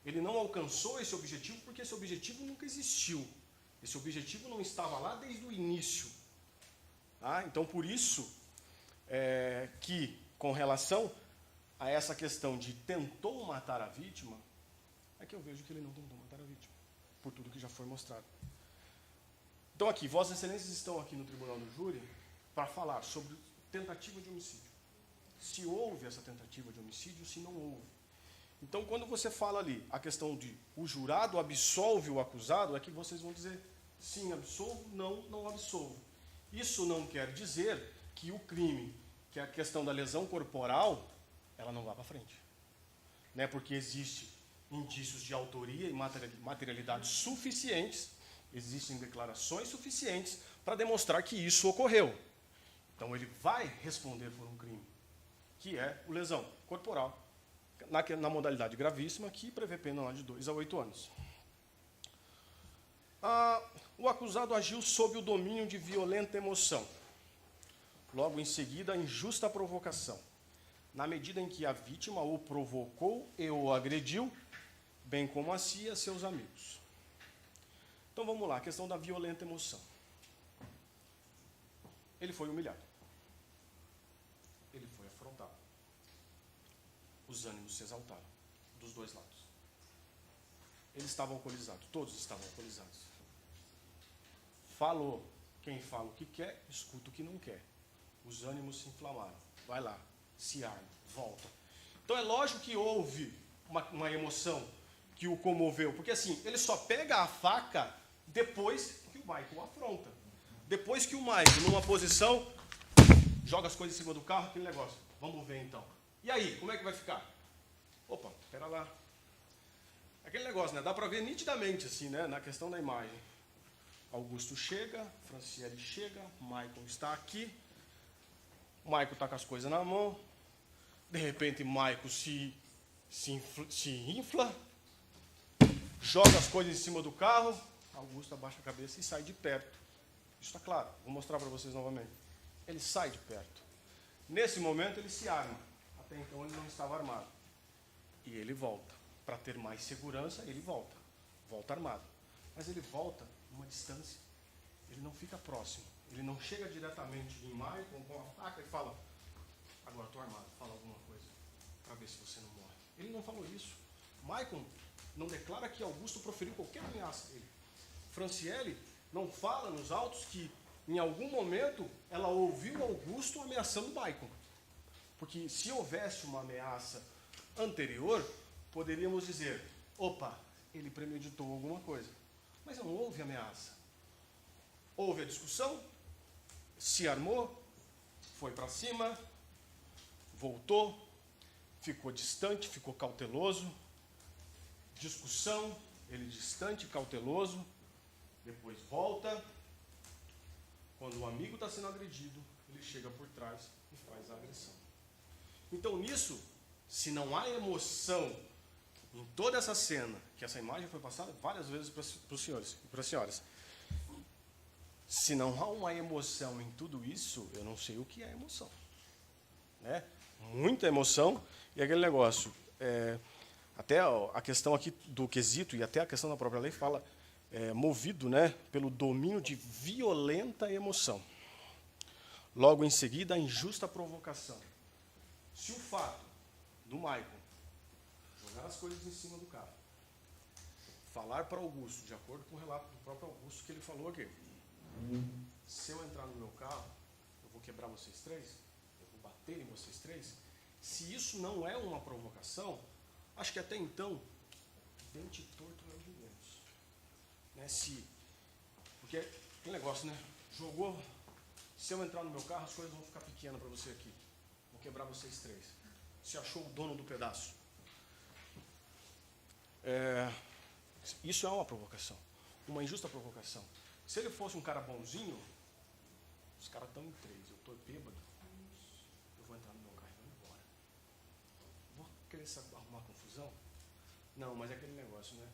Speaker 2: Ele não alcançou esse objetivo porque esse objetivo nunca existiu. Esse objetivo não estava lá desde o início. Tá? Então, por isso, que, com relação a essa questão de tentou matar a vítima, é que eu vejo que ele não tentou matar a vítima, por tudo que já foi mostrado. Então, aqui, Vossas Excelências estão aqui no Tribunal do Júri para falar sobre tentativa de homicídio. Se houve essa tentativa de homicídio, se não houve. Então, quando você fala ali a questão de o jurado absolve o acusado, é que vocês vão dizer sim, absolvo, não, não absolvo. Isso não quer dizer que o crime, que é a questão da lesão corporal, ela não vá para frente. Né? Porque existe indícios de autoria e materialidade suficientes, existem declarações suficientes para demonstrar que isso ocorreu. Então, ele vai responder por um crime, que é o lesão corporal, na modalidade gravíssima, que prevê pena lá de 2 a 8 anos. O acusado agiu sob o domínio de violenta emoção. Logo em seguida, a injusta provocação, na medida em que a vítima o provocou e o agrediu, bem como a si e a seus amigos. Então vamos lá, a questão da violenta emoção. Ele foi humilhado. Ele foi afrontado. Os ânimos se exaltaram, dos dois lados. Ele estava alcoolizado, todos estavam alcoolizados. Falou, quem fala o que quer, escuta o que não quer. Os ânimos se inflamaram. Vai lá, se arma, volta. Então é lógico que houve uma emoção que o comoveu, porque assim, ele só pega a faca depois que o Michael o afronta. Depois que o Michael, numa posição, joga as coisas em cima do carro, aquele negócio. Vamos ver então. E aí, como é que vai ficar? Opa, espera lá. Aquele negócio, né? Dá para ver nitidamente, assim, né? Na questão da imagem. Augusto chega, Franciele chega, Michael está aqui. Michael está com as coisas na mão. De repente, Michael se infla, joga as coisas em cima do carro. Augusto abaixa a cabeça e sai de perto. Isso está claro. Vou mostrar para vocês novamente. Ele sai de perto. Nesse momento, ele se arma. Até então, ele não estava armado. E ele volta. Para ter mais segurança, ele volta. Volta armado. Mas ele volta uma distância. Ele não fica próximo. Ele não chega diretamente em Michael com a faca e fala: agora estou armado, fala alguma coisa para ver se você não morre. Ele não falou isso. Michael não declara que Augusto proferiu qualquer ameaça a ele. Franciele não fala nos autos que em algum momento ela ouviu Augusto ameaçando Michael. Porque se houvesse uma ameaça anterior, poderíamos dizer: opa, ele premeditou alguma coisa. Mas não houve ameaça. Houve a discussão, se armou, foi para cima, voltou, ficou distante, ficou cauteloso. Discussão, ele distante, cauteloso, depois volta. Quando o amigo está sendo agredido, ele chega por trás e faz a agressão. Então, nisso, se não há emoção em toda essa cena, que essa imagem foi passada várias vezes para os senhores e para as senhoras, se não há uma emoção em tudo isso, eu não sei o que é emoção. Né? Muita emoção e aquele negócio. Até a questão aqui do quesito e até a questão da própria lei fala movido, né, pelo domínio de violenta emoção. Logo em seguida, a injusta provocação. Se o fato do Michael jogar as coisas em cima do carro, falar para Augusto, de acordo com o relato do próprio Augusto, que ele falou aqui: se eu entrar no meu carro, eu vou quebrar vocês três, eu vou bater em vocês três. Se isso não é uma provocação, acho que até então, dente torto é o de menos. Né? Porque aquele negócio, né? Jogou, Se eu entrar no meu carro, as coisas vão ficar pequenas para você aqui. Vou quebrar vocês três. Você achou o dono do pedaço. Isso é uma provocação. Uma injusta provocação. Se ele fosse um cara bonzinho, os caras estão em três, eu estou bêbado, eu vou entrar no meu carro e vou embora. Vou querer arrumar confusão? Não, mas é aquele negócio, né?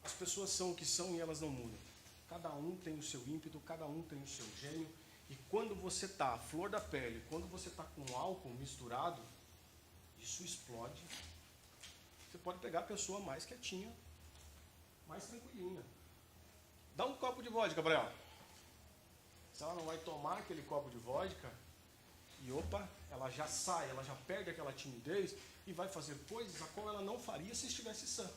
Speaker 2: As pessoas são o que são e elas não mudam. Cada um tem o seu ímpeto, cada um tem o seu gênio. E quando você está à flor da pele, quando você está com álcool misturado, isso explode. Você pode pegar a pessoa mais quietinha, mais tranquilinha. Dá um copo de vodka para ela. Se ela não vai tomar aquele copo de vodka, e opa, ela já sai, ela já perde aquela timidez e vai fazer coisas a qual ela não faria se estivesse sã.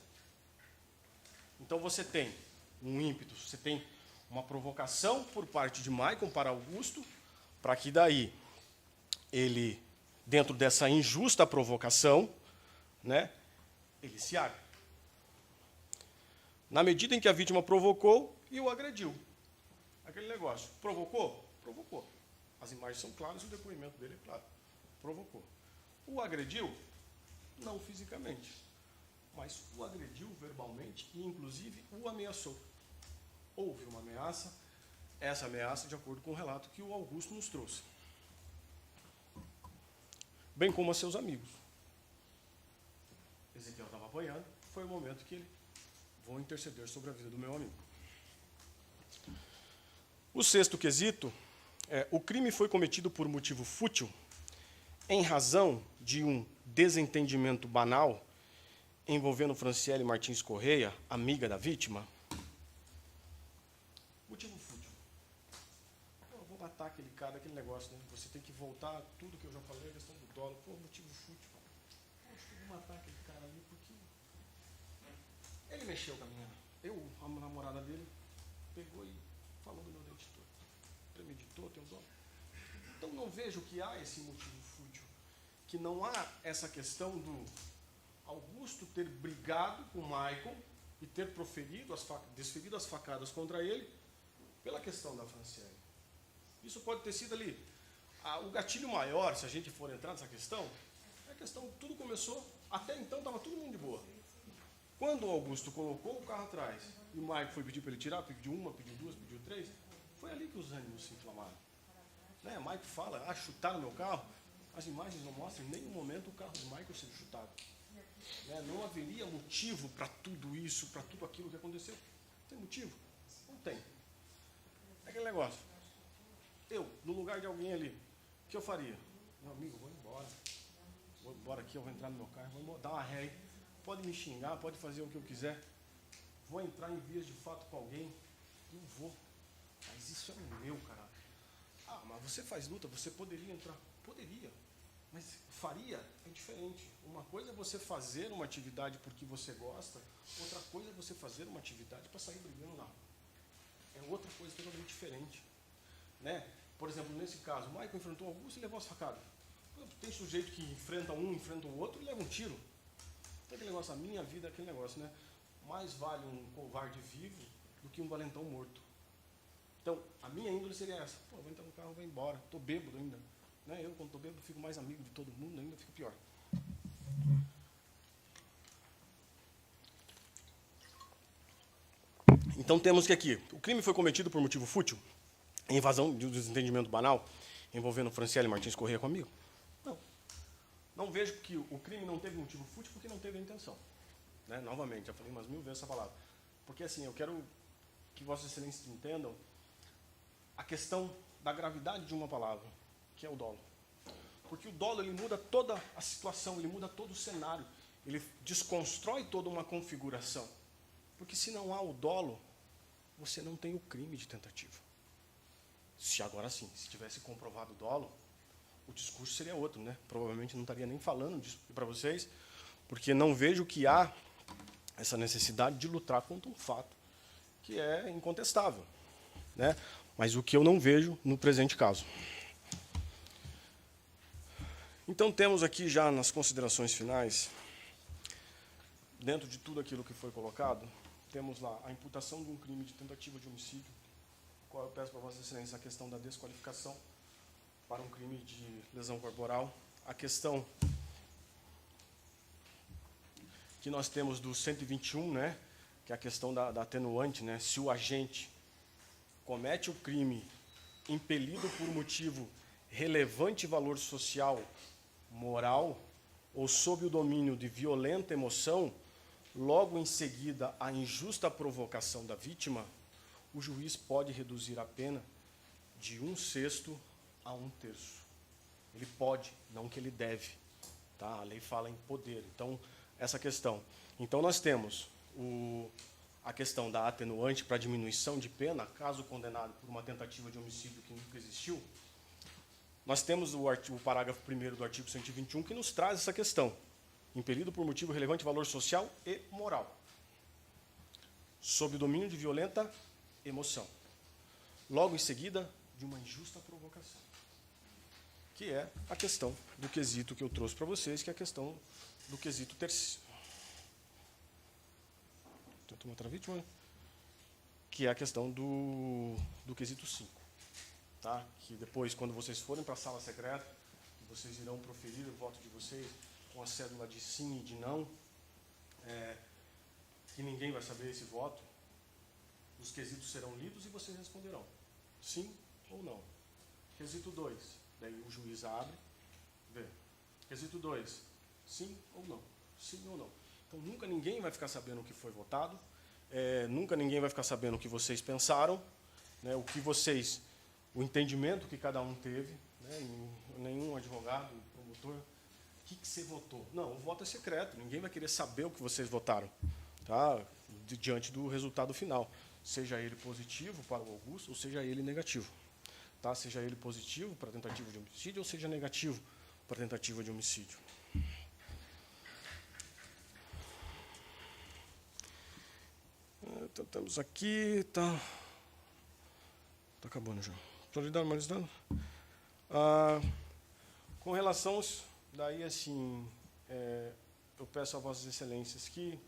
Speaker 2: Então você tem um ímpeto, você tem uma provocação por parte de Maicon para Augusto, para que daí ele, dentro dessa injusta provocação, né, ele se abre. Na medida em que a vítima provocou e o agrediu. Aquele negócio. Provocou? Provocou. As imagens são claras e o depoimento dele é claro. Provocou. O agrediu? Não fisicamente. Mas o agrediu verbalmente e, inclusive, o ameaçou. Houve uma ameaça. Essa ameaça, de acordo com o relato que o Augusto nos trouxe. Bem como a seus amigos. Ezequiel estava apanhando. Foi o momento que ele... Vou interceder sobre a vida do meu amigo. O sexto quesito é: o crime foi cometido por motivo fútil, em razão de um desentendimento banal envolvendo Franciele Martins Correia, amiga da vítima. Motivo fútil. Eu vou matar aquele cara, aquele negócio, né? Você tem que voltar a tudo que eu já falei, a questão do dólar. Pô, motivo fútil. Acho que eu vou matar aquele cara ali porque ele mexeu com a minha. A namorada dele, pegou e falou do meu dente todo. Premeditou, tem o dó. Então não vejo que há esse motivo fútil. Que não há essa questão do Augusto ter brigado com Maicon e ter desferido as facadas contra ele pela questão da Franciele. Isso pode ter sido ali. O gatilho maior, se a gente for entrar nessa questão, é a questão que tudo começou, até então estava todo mundo de boa. Quando o Augusto colocou o carro atrás e o Maicon foi pedir para ele tirar, pediu uma, pediu duas, pediu três, foi ali que os ânimos se inflamaram. Né? Maicon fala, chutaram meu carro. As imagens não mostram em nenhum momento o carro do Maicon sendo chutado. Né? Não haveria motivo para tudo isso, para tudo aquilo que aconteceu. Tem motivo? Não tem. É aquele negócio. Eu, no lugar de alguém ali, o que eu faria? Meu amigo, vou embora. Vou embora aqui, eu vou entrar no meu carro, vou dar uma ré aí. Pode me xingar, pode fazer o que eu quiser. Vou entrar em vias de fato com alguém. Não vou. Mas isso é o meu, cara. Mas você faz luta, você poderia entrar. Poderia. Mas faria é diferente. Uma coisa é você fazer uma atividade porque você gosta, outra coisa é você fazer uma atividade para sair brigando lá. É outra coisa totalmente diferente. Né? Por exemplo, nesse caso, o Maicon enfrentou o Augusto e levou as facadas. Tem sujeito que enfrenta o outro e leva um tiro. Então, aquele negócio, a minha vida é aquele negócio, né? Mais vale um covarde vivo do que um valentão morto. Então, a minha índole seria essa. Pô, eu vou entrar no carro, vou embora. Estou bêbado ainda. Né? Eu, quando estou bêbado, fico mais amigo de todo mundo, ainda fica pior. Então, temos que aqui, o crime foi cometido por motivo fútil, em razão de um desentendimento banal, envolvendo Franciele Martins Correia comigo? Não. Não vejo que o crime não teve motivo fútil porque não teve a intenção. Né? Novamente, já falei umas 1000 vezes essa palavra. Porque assim, eu quero que Vossas Excelências entendam a questão da gravidade de uma palavra, que é o dolo. Porque o dolo, ele muda toda a situação, ele muda todo o cenário, ele desconstrói toda uma configuração. Porque se não há o dolo, você não tem o crime de tentativa. Se agora sim, se tivesse comprovado o dolo, o discurso seria outro, né? Provavelmente não estaria nem falando disso para vocês, porque não vejo que há essa necessidade de lutar contra um fato que é incontestável, né? Mas o que eu não vejo no presente caso. Então temos aqui já nas considerações finais, dentro de tudo aquilo que foi colocado, temos lá a imputação de um crime de tentativa de homicídio, qual eu peço para Vossa Excelência a questão da desqualificação, para um crime de lesão corporal. A questão que nós temos do 121, né, que é a questão da atenuante, né, se o agente comete o crime impelido por motivo relevante valor social, moral, ou sob o domínio de violenta emoção, logo em seguida a injusta provocação da vítima, o juiz pode reduzir a pena de 1/6 a 1/3. Ele pode, não que ele deve. Tá? A lei fala em poder. Então, essa questão. Então, nós temos a questão da atenuante para diminuição de pena, caso condenado por uma tentativa de homicídio que nunca existiu. Nós temos o parágrafo 1º do artigo 121 que nos traz essa questão. Impelido por motivo relevante de valor social e moral. Sob o domínio de violenta emoção. Logo em seguida, de uma injusta provocação. Que é a questão do quesito que eu trouxe para vocês, que é a questão do quesito terceiro. Tentou matar a vítima, que é a questão do quesito 5. Tá? Que depois, quando vocês forem para a sala secreta, vocês irão proferir o voto de vocês com a cédula de sim e de não, que ninguém vai saber esse voto. Os quesitos serão lidos e vocês responderão sim ou não. Quesito 2, daí o juiz abre, vê. Quesito 2, sim ou não, sim ou não. Então, nunca ninguém vai ficar sabendo o que foi votado, nunca ninguém vai ficar sabendo o que vocês pensaram, né, o entendimento que cada um teve, né, nenhum advogado, promotor, o que você votou? Não, o voto é secreto, ninguém vai querer saber o que vocês votaram, tá? Diante do resultado final, seja ele positivo para o Augusto, ou seja ele negativo. Tá? Seja ele positivo para tentativa de homicídio, ou seja negativo para tentativa de homicídio. Então, temos aqui, tá acabando já. Prioridade mais dano. Com relação, daí assim, eu peço a vossas excelências que,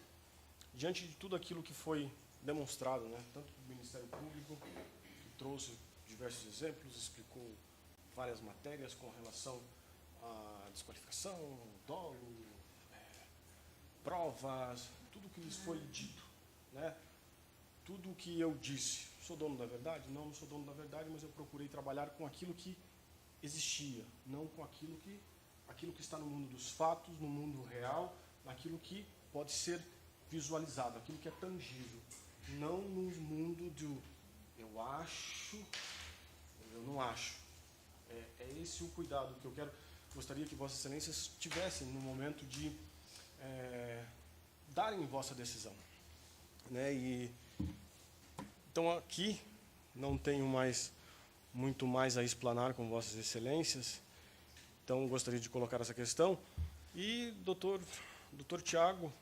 Speaker 2: diante de tudo aquilo que foi demonstrado, né, tanto do Ministério Público, que trouxe diversos exemplos, explicou várias matérias com relação à desqualificação, dolo, provas, tudo que lhes foi dito, né? Tudo o que eu disse. Sou dono da verdade? Não sou dono da verdade, mas eu procurei trabalhar com aquilo que existia, não com aquilo que está no mundo dos fatos, no mundo real, naquilo que pode ser visualizado, aquilo que é tangível, não no mundo do eu acho, eu não acho. É esse o cuidado que eu gostaria que Vossas Excelências tivessem no momento de darem vossa decisão, né? Então aqui não tenho muito mais a explanar com Vossas Excelências. Então gostaria de colocar essa questão. E doutor Tiago,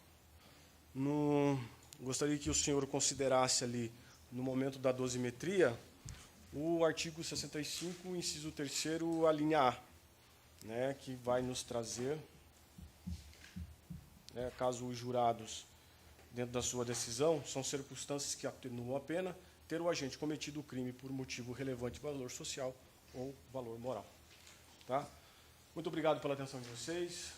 Speaker 2: gostaria que o senhor considerasse ali, no momento da dosimetria, o artigo 65, inciso 3º, a linha A, né, que vai nos trazer, né, caso os jurados, dentro da sua decisão, são circunstâncias que atenuam a pena, ter o agente cometido o crime por motivo relevante de valor social ou valor moral. Tá? Muito obrigado pela atenção de vocês.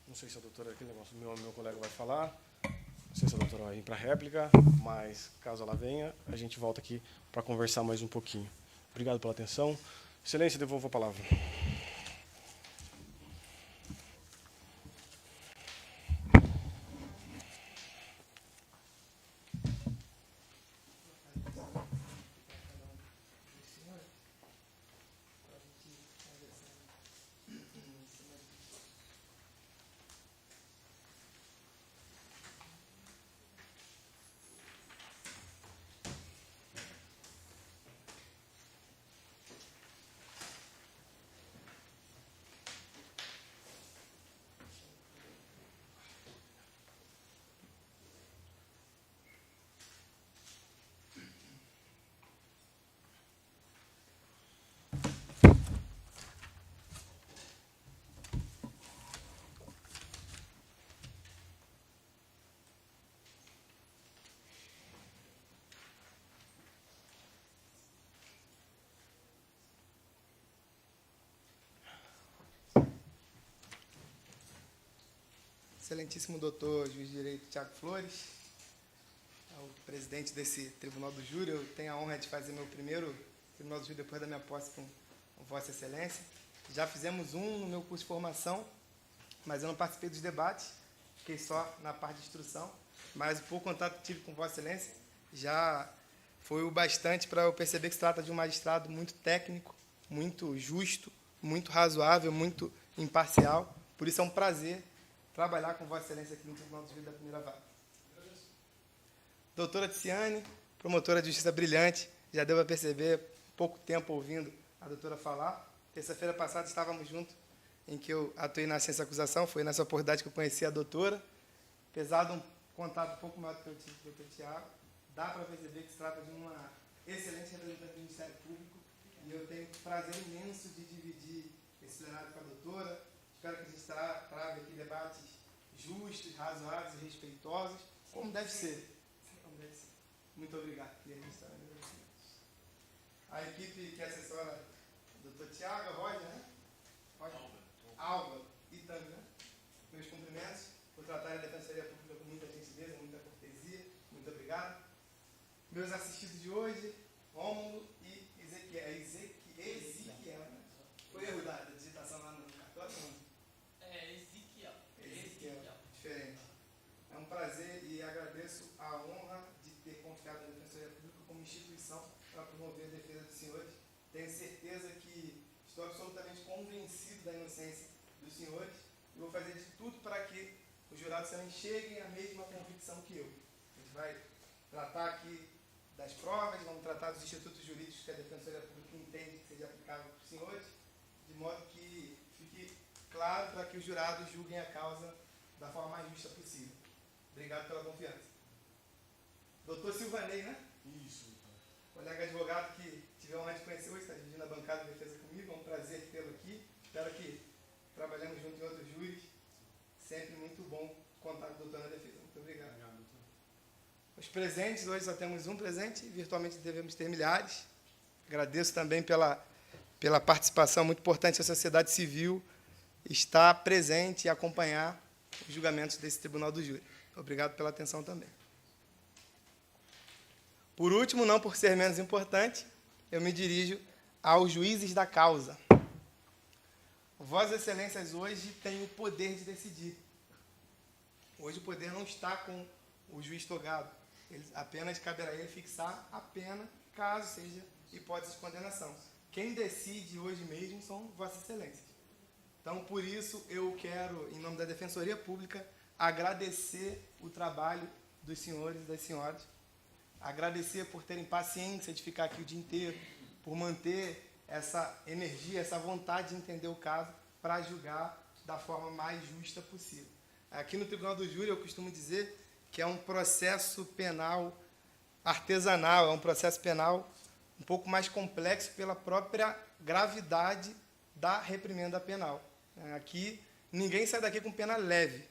Speaker 2: Não sei se a doutora, aquele negócio, meu colega vai falar. Não sei se a doutora vai vir para a réplica, mas caso ela venha, a gente volta aqui para conversar mais um pouquinho. Obrigado pela atenção. Excelência, devolvo a palavra.
Speaker 4: excelentíssimo doutor juiz de direito Tiago Flores, o presidente desse Tribunal do Júri. Eu tenho a honra de fazer meu primeiro Tribunal do Júri depois da minha posse com Vossa Excelência. Já fizemos um no meu curso de formação, mas eu não participei dos debates, fiquei só na parte de instrução, mas o pouco contato que tive com Vossa Excelência já foi o bastante para eu perceber que se trata de um magistrado muito técnico, muito justo, muito razoável, muito imparcial. Por isso é um prazer trabalhar com Vossa Excelência aqui no Tribunal do Júri da Primeira Vara. Doutora Ticiane, promotora de justiça brilhante, já deu para perceber, pouco tempo ouvindo a doutora falar. Terça-feira passada estávamos juntos, em que eu atuei na ciência da acusação, foi nessa oportunidade que eu conheci a doutora. Apesar de um contato um pouco maior do que eu tive com o doutor Tiago, dá para perceber que se trata de uma excelente representante do Ministério Público, e eu tenho prazer imenso de dividir esse plenário com a doutora. Espero que a gente trave aqui debates justos, razoáveis e respeitosos, como deve ser. Como deve ser. Muito obrigado. E a gente está vendo a equipe que assessora o doutor Tiago, a Roger, né? Alba e Tânia, né? Meus cumprimentos por tratar a Defensoria Pública com muita gentileza, muita cortesia. Muito obrigado. Meus assistidos de hoje, Rômulo e Ezequiel. Ezequiel, né? Foi erro da digitação lá no cartório? Ezequiel. Diferente. É um prazer e agradeço a honra de ter confiado na Defensoria Pública como instituição para promover a defesa dos senhores. Tenho certeza que estou absolutamente convencido da inocência dos senhores e vou fazer de tudo para que os jurados também cheguem à mesma convicção que eu. A gente vai tratar aqui das provas, vamos tratar dos institutos jurídicos que a Defensoria Pública entende que seja aplicável para os senhores, de modo que fique claro para que os jurados julguem a causa da forma mais justa possível. Obrigado pela confiança. Doutor Silvanei, né?
Speaker 2: Isso.
Speaker 4: Colega advogado que tive a honra de conhecer hoje, está dividindo a bancada de defesa comigo. É um prazer tê-lo aqui. Espero que trabalhemos junto em outros júris. Sempre muito bom contar com o doutor na defesa. Muito obrigado.
Speaker 2: Obrigado, doutor.
Speaker 4: Os presentes, hoje só temos um presente, virtualmente devemos ter milhares. Agradeço também pela participação muito importante da sociedade civil, estar presente e acompanhar os julgamentos desse Tribunal do Júri. Obrigado pela atenção também. Por último, não por ser menos importante, eu me dirijo aos juízes da causa. Vossas Excelências hoje têm o poder de decidir. Hoje o poder não está com o juiz togado. Apenas caberá a ele fixar a pena, caso seja hipótese de condenação. Quem decide hoje mesmo são Vossas Excelências. Então, por isso, eu quero, em nome da Defensoria Pública, agradecer o trabalho dos senhores e das senhoras, agradecer por terem paciência de ficar aqui o dia inteiro, por manter essa energia, essa vontade de entender o caso para julgar da forma mais justa possível. Aqui no Tribunal do Júri eu costumo dizer que é um processo penal artesanal, é um processo penal um pouco mais complexo pela própria gravidade da reprimenda penal. Aqui ninguém sai daqui com pena leve.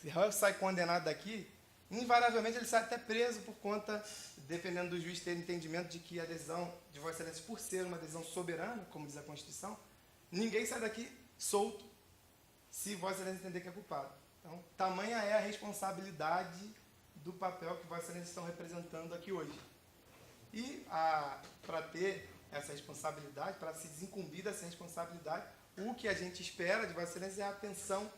Speaker 4: Se o réu sai condenado daqui, invariavelmente ele sai até preso por conta, dependendo do juiz ter entendimento de que a decisão de Vossa Excelência, por ser uma decisão soberana, como diz a Constituição, ninguém sai daqui solto se Vossa Excelência entender que é culpado. Então, tamanha é a responsabilidade do papel que Vossa Excelência estão representando aqui hoje. E para ter essa responsabilidade, para se desincumbir dessa responsabilidade, o que a gente espera de Vossa Excelência é atenção,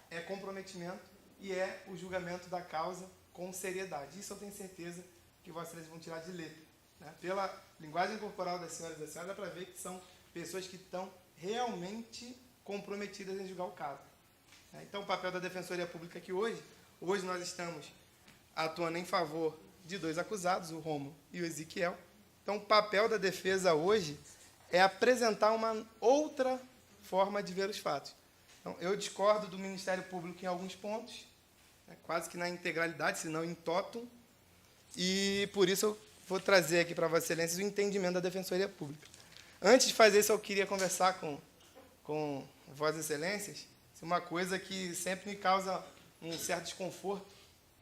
Speaker 4: é comprometimento e é o julgamento da causa com seriedade. Isso eu tenho certeza que Vossa Excelência vão tirar de letra. Né? Pela linguagem corporal das senhoras e das senhoras, dá para ver que são pessoas que estão realmente comprometidas em julgar o caso. Então, o papel da Defensoria Pública aqui hoje nós estamos atuando em favor de dois acusados, o Rômulo e o Ezequiel. Então, o papel da defesa hoje é apresentar uma outra forma de ver os fatos. Então, eu discordo do Ministério Público em alguns pontos, quase que na integralidade, se não em totum, e por isso eu vou trazer aqui para Vossa Excelência o entendimento da Defensoria Pública. Antes de fazer isso, eu queria conversar com Vossas Excelências uma coisa que sempre me causa um certo desconforto,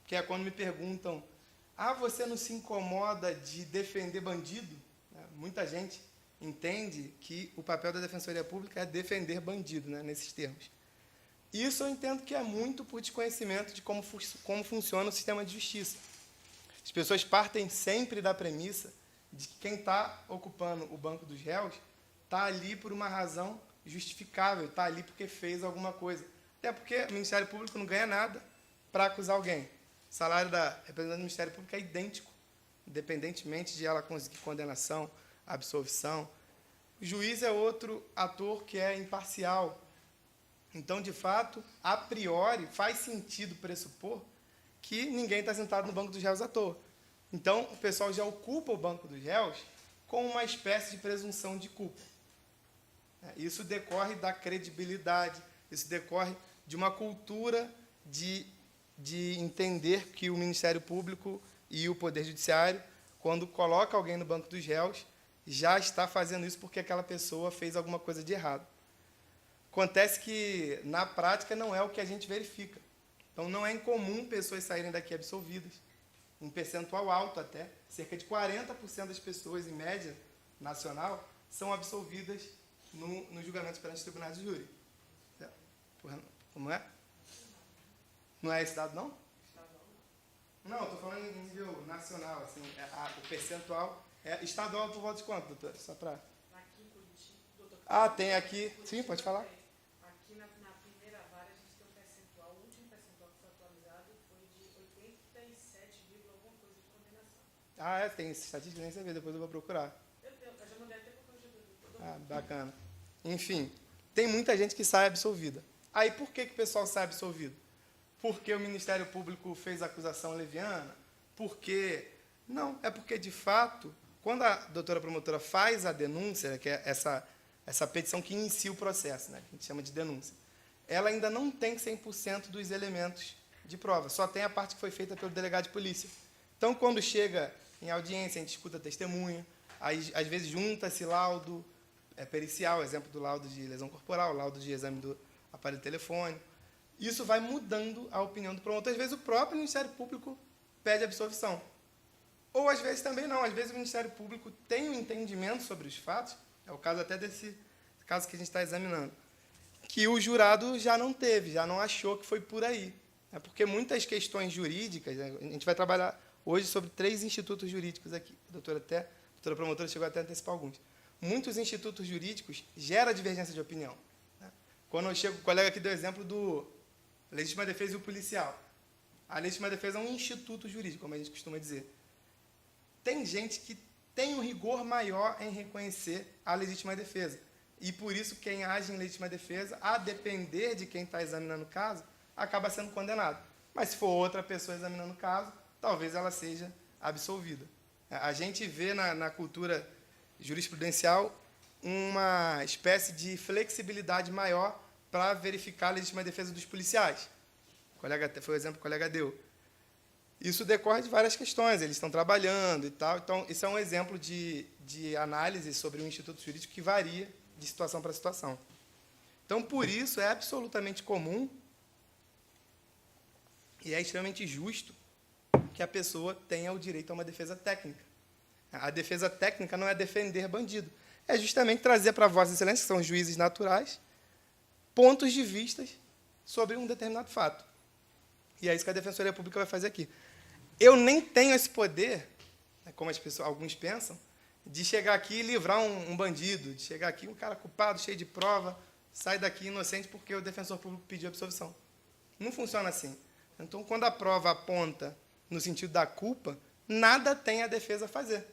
Speaker 4: que é quando me perguntam: você não se incomoda de defender bandido? Muita gente entende que o papel da Defensoria Pública é defender bandido, nesses termos. Isso eu entendo que é muito por desconhecimento de como funciona o sistema de justiça. As pessoas partem sempre da premissa de que quem está ocupando o banco dos réus está ali por uma razão justificável, está ali porque fez alguma coisa. Até porque o Ministério Público não ganha nada para acusar alguém. O salário da representante do Ministério Público é idêntico, independentemente de ela conseguir condenação, absolvição. O juiz é outro ator que é imparcial. Então, de fato, a priori, faz sentido pressupor que ninguém está sentado no banco dos réus à toa. Então, o pessoal já ocupa o banco dos réus com uma espécie de presunção de culpa. Isso decorre da credibilidade, isso decorre de uma cultura de entender que o Ministério Público e o Poder Judiciário, quando coloca alguém no banco dos réus, já está fazendo isso porque aquela pessoa fez alguma coisa de errado. Acontece que, na prática, não é o que a gente verifica. Então, não é incomum pessoas saírem daqui absolvidas, um percentual alto até, cerca de 40% das pessoas, em média nacional, são absolvidas no julgamento perante os tribunais de júri. Como é? Não é esse dado, não? Não, estou falando em nível nacional. Assim, o percentual é estadual por volta de quanto, doutor? Só para...
Speaker 5: Aqui em Curitiba, doutor.
Speaker 4: Tem aqui. Sim, pode falar.
Speaker 5: Aqui na primeira vara a gente tem um percentual, o último percentual que foi atualizado foi de 87, alguma coisa de condenação.
Speaker 4: Tem estatística, nem sabia, depois eu vou procurar.
Speaker 5: Eu já mandei até para o projeto.
Speaker 4: Bacana. Enfim, tem muita gente que sai absolvida. Aí por que o pessoal sai absolvido? Porque o Ministério Público fez acusação leviana? Porque... Não, é porque, de fato, quando a doutora promotora faz a denúncia, que é essa petição que inicia o processo, né, que a gente chama de denúncia, ela ainda não tem 100% dos elementos de prova, só tem a parte que foi feita pelo delegado de polícia. Então, quando chega em audiência, a gente escuta testemunha, aí, às vezes junta-se laudo pericial, exemplo do laudo de lesão corporal, laudo de exame do aparelho telefônico. Isso vai mudando a opinião do promotor. Às vezes, o próprio Ministério Público pede absolvição. Ou, às vezes, também não. Às vezes, o Ministério Público tem um entendimento sobre os fatos, é o caso até desse caso que a gente está examinando, que o jurado já não teve, já não achou que foi por aí. É porque muitas questões jurídicas, né, a gente vai trabalhar hoje sobre 3 institutos jurídicos aqui. A doutora promotora chegou até a antecipar alguns. Muitos institutos jurídicos geram divergência de opinião. Né? Quando eu chego, o colega aqui deu exemplo do legítima defesa e o policial. A legítima defesa é um instituto jurídico, como a gente costuma dizer. Tem gente que tem um rigor maior em reconhecer a legítima defesa. E, por isso, quem age em legítima defesa, a depender de quem está examinando o caso, acaba sendo condenado. Mas, se for outra pessoa examinando o caso, talvez ela seja absolvida. A gente vê na cultura jurisprudencial uma espécie de flexibilidade maior para verificar a legítima defesa dos policiais. Foi o exemplo que o colega deu. Isso decorre de várias questões, eles estão trabalhando e tal. Então, isso é um exemplo de análise sobre um instituto jurídico que varia de situação para situação. Então, por isso, é absolutamente comum e é extremamente justo que a pessoa tenha o direito a uma defesa técnica. A defesa técnica não é defender bandido, é justamente trazer para Vossa Excelência, que são os juízes naturais, pontos de vista sobre um determinado fato. E é isso que a Defensoria Pública vai fazer aqui. Eu nem tenho esse poder, como alguns pensam, de chegar aqui e livrar um bandido, de chegar aqui um cara culpado, cheio de prova, sai daqui inocente porque o defensor público pediu absolvição. Não funciona assim. Então, quando a prova aponta no sentido da culpa, nada tem a defesa a fazer.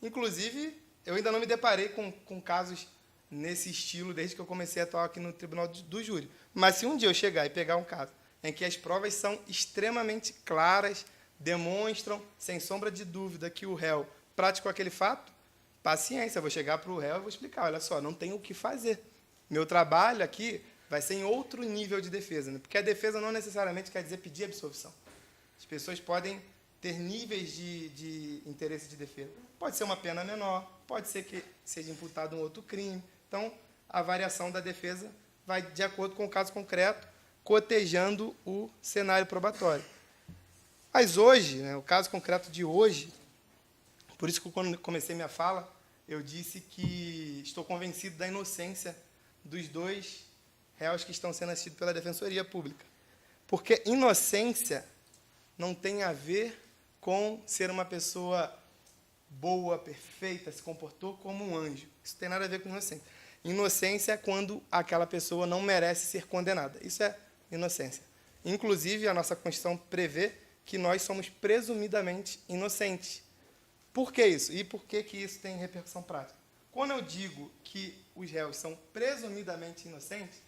Speaker 4: Inclusive, eu ainda não me deparei com casos nesse estilo desde que eu comecei a atuar aqui no Tribunal do Júri. Mas se um dia eu chegar e pegar um caso em que as provas são extremamente claras, demonstram, sem sombra de dúvida, que o réu praticou aquele fato, paciência, eu vou chegar para o réu e vou explicar, olha só, não tem o que fazer. Meu trabalho aqui vai ser em outro nível de defesa, né? Porque a defesa não necessariamente quer dizer pedir absolvição. As pessoas podem ter níveis de interesse de defesa. Pode ser uma pena menor, pode ser que seja imputado um outro crime. Então, a variação da defesa vai de acordo com o caso concreto, cotejando o cenário probatório. Mas hoje, né, o caso concreto de hoje, por isso que quando comecei minha fala, eu disse que estou convencido da inocência dos 2 réus que estão sendo assistidos pela Defensoria Pública. Porque inocência não tem a ver com ser uma pessoa boa, perfeita, se comportou como um anjo. Isso tem nada a ver com inocência. Inocência é quando aquela pessoa não merece ser condenada. Isso é inocência. Inclusive, a nossa Constituição prevê que nós somos presumidamente inocentes. Por que isso? E por que isso tem repercussão prática? Quando eu digo que os réus são presumidamente inocentes,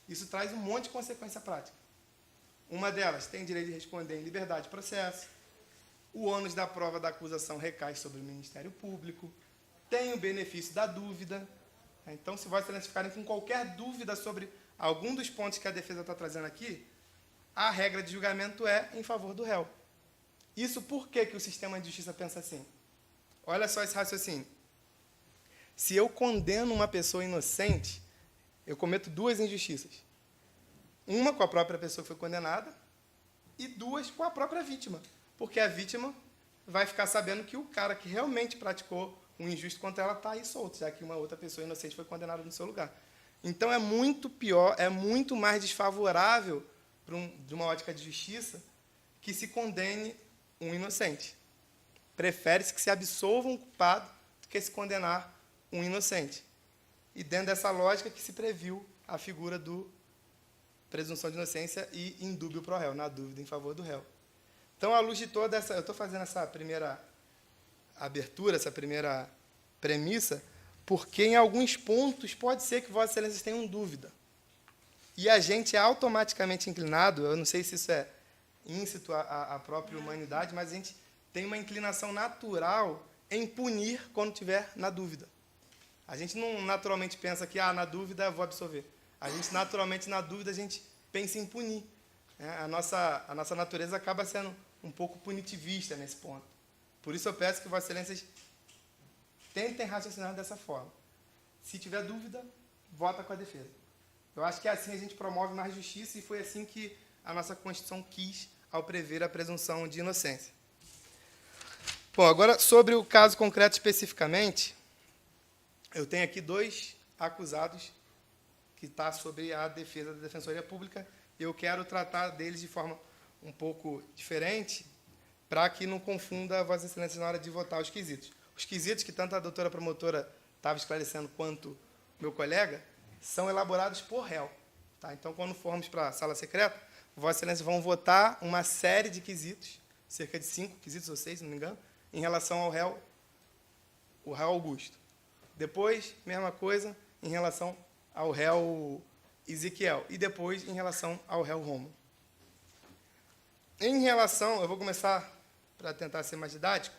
Speaker 4: isso traz um monte de consequência prática. Uma delas tem direito de responder em liberdade de processo, o ônus da prova da acusação recai sobre o Ministério Público, tem o benefício da dúvida. Então, se Vossa Excelência ficarem com qualquer dúvida sobre algum dos pontos que a defesa está trazendo aqui, a regra de julgamento é em favor do réu. Isso por que o sistema de justiça pensa assim? Olha só esse raciocínio. Se eu condeno uma pessoa inocente, eu cometo duas injustiças. Uma com a própria pessoa que foi condenada e duas com a própria vítima. Porque a vítima vai ficar sabendo que o cara que realmente praticou um injusto contra ela está aí solto, já que uma outra pessoa inocente foi condenada no seu lugar. Então, é muito pior, é muito mais desfavorável, de uma ótica de justiça, que se condene um inocente. Prefere-se que se absolva um culpado do que se condenar um inocente. E dentro dessa lógica que se previu a figura do presunção de inocência e indúbio pro réu, na dúvida em favor do réu. Então, à luz de toda essa... Eu estou fazendo essa primeira abertura, essa primeira premissa, porque em alguns pontos pode ser que Vossa Excelência tenham dúvida. E a gente é automaticamente inclinado, eu não sei se isso é íncito à própria humanidade, mas a gente tem uma inclinação natural em punir quando tiver na dúvida. A gente não naturalmente pensa que, na dúvida, vou absolver. A gente, naturalmente, na dúvida, a gente pensa em punir. A nossa natureza acaba sendo um pouco punitivista nesse ponto. Por isso eu peço que Vossa Excelências tentem raciocinar dessa forma. Se tiver dúvida, vota com a defesa. Eu acho que assim a gente promove mais justiça e foi assim que a nossa Constituição quis ao prever a presunção de inocência. Bom, agora sobre o caso concreto especificamente, eu tenho aqui 2 acusados que está sobre a defesa da Defensoria Pública e eu quero tratar deles de forma um pouco diferente para que não confunda Vossa Excelência na hora de votar os quesitos. Os quesitos que tanto a doutora promotora estava esclarecendo quanto meu colega são elaborados por réu. Tá? Então, quando formos para a sala secreta, Vossa Excelência vão votar uma série de quesitos, cerca de 5 quesitos ou 6, se não me engano, em relação ao réu, o réu Augusto. Depois, mesma coisa em relação ao réu Ezequiel. E depois, em relação ao réu Rômulo. Em relação, eu vou começar, para tentar ser mais didático,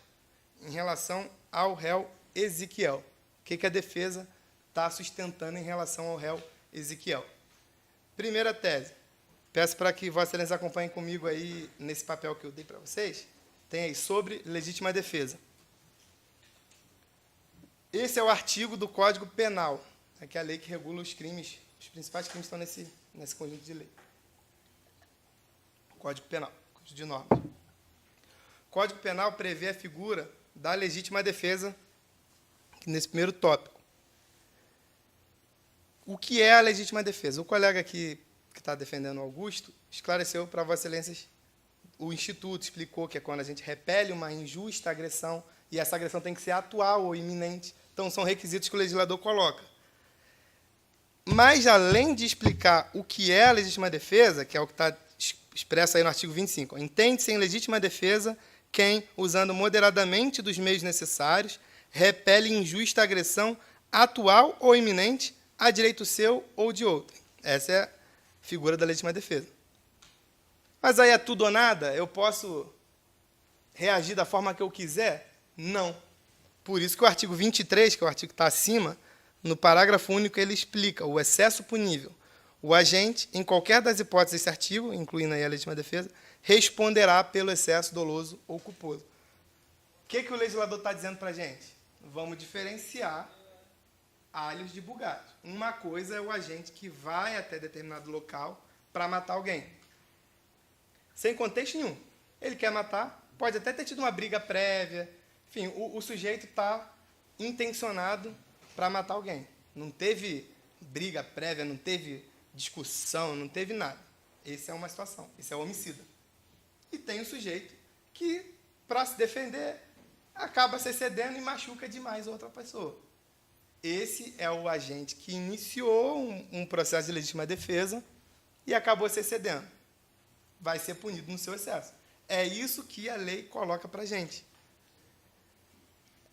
Speaker 4: em relação ao réu Ezequiel. O que a defesa está sustentando em relação ao réu Ezequiel? Primeira tese. Peço para que Vossa Excelência acompanhem comigo aí nesse papel que eu dei para vocês. Tem aí, sobre legítima defesa. Esse é o artigo do Código Penal, que é a lei que regula os crimes, os principais crimes estão nesse conjunto de lei. Código Penal, Código de normas. O Código Penal prevê a figura da legítima defesa nesse primeiro tópico. O que é a legítima defesa? O colega aqui que está defendendo o Augusto esclareceu para Vossa Excelências o Instituto, explicou que é quando a gente repele uma injusta agressão e essa agressão tem que ser atual ou iminente. Então, são requisitos que o legislador coloca. Mas, além de explicar o que é a legítima defesa, que é o que está expresso aí no artigo 25, entende-se em legítima defesa quem, usando moderadamente dos meios necessários, repele injusta agressão atual ou iminente a direito seu ou de outro. Essa é a figura da legítima defesa. Mas aí é tudo ou nada? Eu posso reagir da forma que eu quiser? Não. Por isso que o artigo 23, que é o artigo que está acima, no parágrafo único ele explica o excesso punível. O agente, em qualquer das hipóteses desse artigo, incluindo aí a legítima defesa, responderá pelo excesso doloso ou culposo. O que o legislador está dizendo para a gente? Vamos diferenciar alhos de bugalhos. Uma coisa é o agente que vai até determinado local para matar alguém. Sem contexto nenhum. Ele quer matar, pode até ter tido uma briga prévia. Enfim, o sujeito está intencionado para matar alguém. Não teve briga prévia, não teve discussão, não teve nada. Essa é uma situação, esse é o homicida. E tem o sujeito que, para se defender, acaba se excedendo e machuca demais outra pessoa. Esse é o agente que iniciou um processo de legítima defesa e acabou se excedendo. Vai ser punido no seu excesso. É isso que a lei coloca para a gente.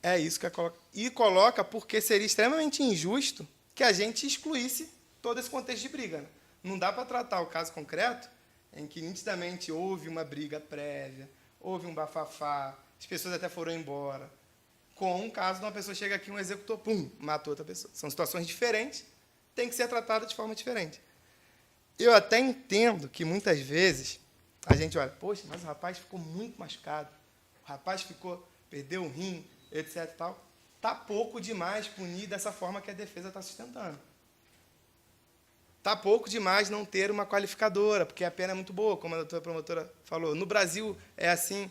Speaker 4: É isso que coloca. E coloca porque seria extremamente injusto que a gente excluísse todo esse contexto de briga. Né? Não dá para tratar o caso concreto em que nitidamente houve uma briga prévia, houve um bafafá, as pessoas até foram embora, com um caso de uma pessoa chega aqui, um executor, pum, matou outra pessoa. São situações diferentes, tem que ser tratada de forma diferente. Eu até entendo que muitas vezes a gente olha, poxa, mas o rapaz ficou muito machucado, o rapaz perdeu o rim, etc. Tal. Está pouco demais punir dessa forma que a defesa está sustentando. Está pouco demais não ter uma qualificadora, porque a pena é muito boa, como a doutora promotora falou. No Brasil é assim,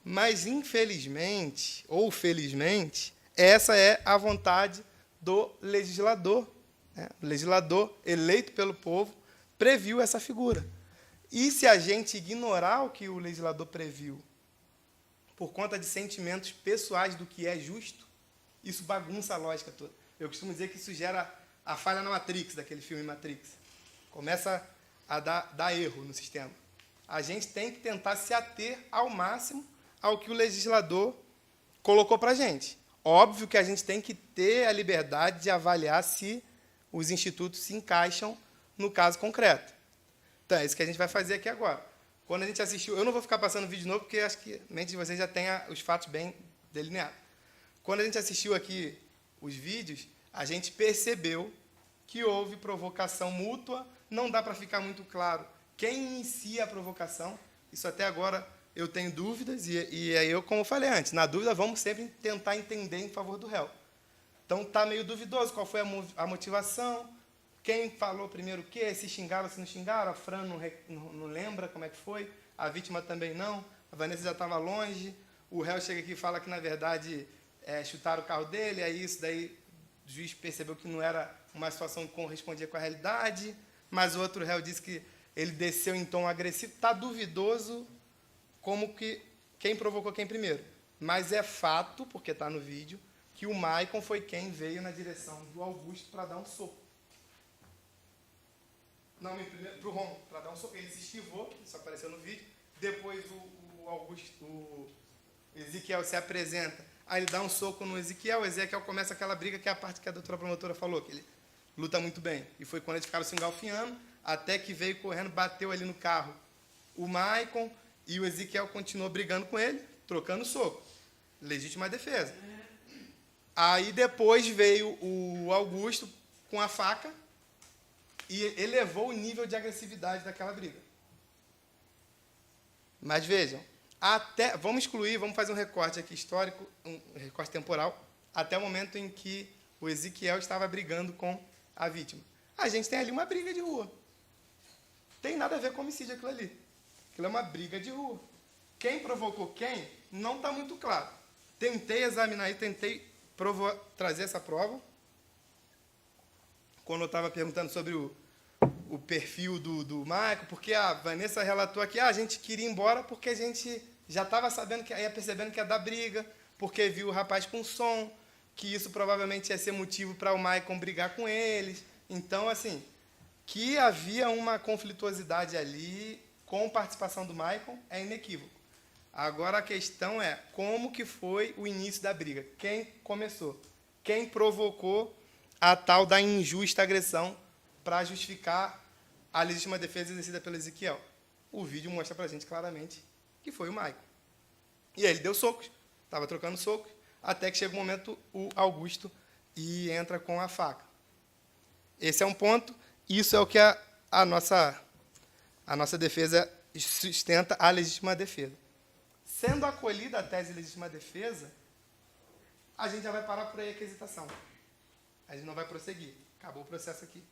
Speaker 4: mas infelizmente, ou felizmente, essa é a vontade do legislador. Né? O legislador eleito pelo povo previu essa figura. E se a gente ignorar o que o legislador previu, por conta de sentimentos pessoais do que é justo, isso bagunça a lógica toda. Eu costumo dizer que isso gera a falha na Matrix, daquele filme Matrix. Começa a dar erro no sistema. A gente tem que tentar se ater ao máximo ao que o legislador colocou para a gente. Óbvio que a gente tem que ter a liberdade de avaliar se os institutos se encaixam no caso concreto. Então, é isso que a gente vai fazer aqui agora. Quando a gente assistiu, eu não vou ficar passando vídeo novo, porque acho que a mente de vocês já tem os fatos bem delineados. Quando a gente assistiu aqui os vídeos, a gente percebeu que houve provocação mútua, não dá para ficar muito claro quem inicia a provocação, isso até agora eu tenho dúvidas, e aí eu, como eu falei antes, na dúvida vamos sempre tentar entender em favor do réu. Então está meio duvidoso qual foi a motivação, quem falou primeiro o quê, se xingaram, se não xingaram, a Fran não lembra como é que foi, a vítima também não, a Vanessa já estava longe, o réu chega aqui e fala que, na verdade, chutaram o carro dele, aí isso daí o juiz percebeu que não era uma situação que correspondia com a realidade, mas o outro réu disse que ele desceu em tom agressivo. Está duvidoso como que quem provocou quem primeiro. Mas é fato, porque está no vídeo, que o Maicon foi quem veio na direção do Augusto para dar um soco. Não, para o Ron, para dar um soco. Ele se esquivou, isso apareceu no vídeo. Depois o Ezequiel se apresenta. Aí ele dá um soco no Ezequiel. O Ezequiel começa aquela briga, que é a parte que a doutora promotora falou, que ele luta muito bem. E foi quando eles ficaram se engalfinhando, até que veio correndo, bateu ali no carro o Maicon, e o Ezequiel continuou brigando com ele, trocando soco. Legítima defesa. Aí depois veio o Augusto com a faca e elevou o nível de agressividade daquela briga. Mas vejam, vamos fazer um recorte aqui histórico, um recorte temporal, até o momento em que o Ezequiel estava brigando com a vítima. A gente tem ali uma briga de rua. Tem nada a ver com homicídio aquilo ali. Aquilo é uma briga de rua. Quem provocou quem, não está muito claro. Tentei examinar e tentei trazer essa prova. Quando eu estava perguntando sobre o perfil do Maicon, porque a Vanessa relatou aqui, a gente queria ir embora porque a gente já estava sabendo ia percebendo que ia dar briga, porque viu o rapaz com som, que isso provavelmente ia ser motivo para o Maicon brigar com eles. Então, assim, que havia uma conflituosidade ali com participação do Maicon é inequívoco. Agora a questão é como que foi o início da briga. Quem começou? Quem provocou a tal da injusta agressão para justificar a legítima defesa exercida pelo Ezequiel? O vídeo mostra para a gente claramente que foi o Maicon. E aí ele deu socos, estava trocando socos, até que chega o momento o Augusto e entra com a faca. Esse é um ponto, isso é o que a nossa defesa sustenta a legítima defesa. Sendo acolhida a tese de legítima defesa, a gente já vai parar por aí a requisitação. A gente não vai prosseguir. Acabou o processo aqui.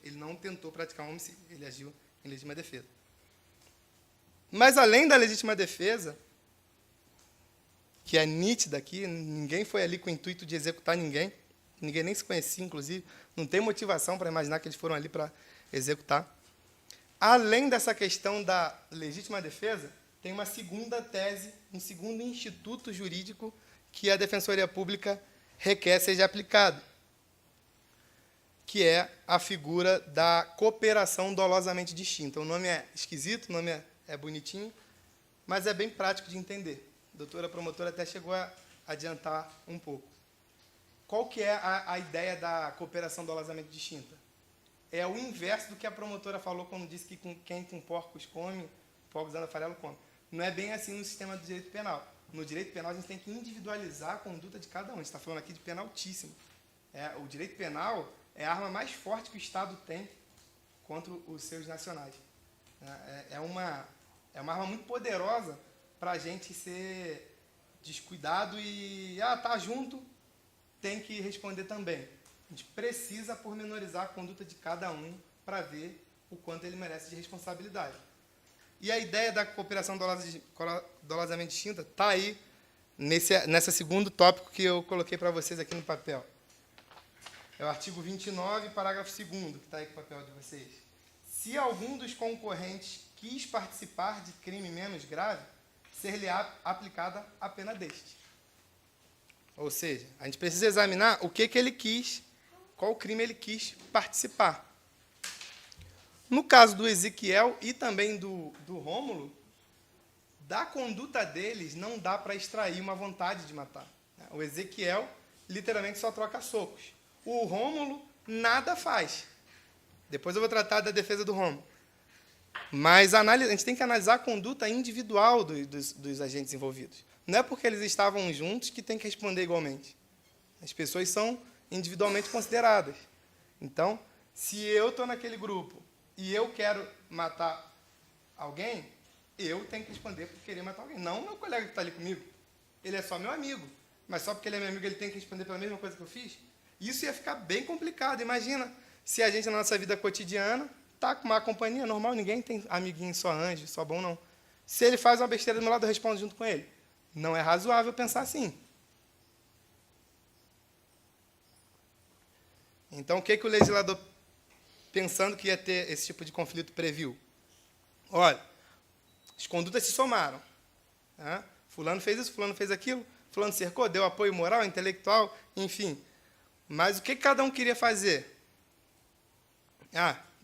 Speaker 4: Ele não tentou praticar um homicídio, ele agiu em legítima defesa. Mas, além da legítima defesa, que é nítida aqui, ninguém foi ali com o intuito de executar ninguém, ninguém nem se conhecia, inclusive, não tem motivação para imaginar que eles foram ali para executar. Além dessa questão da legítima defesa, tem uma segunda tese, um segundo instituto jurídico que a Defensoria Pública requer seja aplicado, que é a figura da cooperação dolosamente distinta. O nome é esquisito, o nome é bonitinho, mas é bem prático de entender. A doutora promotora até chegou a adiantar um pouco. Qual que é a ideia da cooperação dolosamente distinta? É o inverso do que a promotora falou quando disse que quem com porcos come, porcos anda farelo come. Não é bem assim no sistema do direito penal. No direito penal, a gente tem que individualizar a conduta de cada um. A gente está falando aqui de pena altíssima. O direito penal é a arma mais forte que o Estado tem contra os seus nacionais. É uma arma muito poderosa para a gente ser descuidado e, tá junto, tem que responder também. A gente precisa pormenorizar a conduta de cada um para ver o quanto ele merece de responsabilidade. E a ideia da cooperação dolosamente distinta está aí nesse segundo tópico que eu coloquei para vocês aqui no papel. É o artigo 29, parágrafo 2º, que está aí com o papel de vocês. Se algum dos concorrentes quis participar de crime menos grave, ser-lhe-á aplicada a pena deste. Ou seja, a gente precisa examinar o que ele quis, qual crime ele quis participar. No caso do Ezequiel e também do Rômulo, da conduta deles não dá para extrair uma vontade de matar. O Ezequiel literalmente só troca socos. O Rômulo nada faz. Depois eu vou tratar da defesa do Rômulo. Mas a gente tem que analisar a conduta individual dos agentes envolvidos. Não é porque eles estavam juntos que tem que responder igualmente. As pessoas são individualmente consideradas. Então, se eu estou naquele grupo e eu quero matar alguém, eu tenho que responder por querer matar alguém. Não o meu colega que está ali comigo. Ele é só meu amigo. Mas só porque ele é meu amigo, ele tem que responder pela mesma coisa que eu fiz? Isso ia ficar bem complicado. Imagina se a gente, na nossa vida cotidiana, está com uma companhia normal, ninguém tem amiguinho só anjo, só bom, não. Se ele faz uma besteira do meu lado, eu respondo junto com ele. Não é razoável pensar assim. Então, o que o legislador, pensando que ia ter esse tipo de conflito, previu? Olha, as condutas se somaram. Fulano fez isso, fulano fez aquilo, fulano cercou, deu apoio moral, intelectual, enfim. Mas o que cada um queria fazer?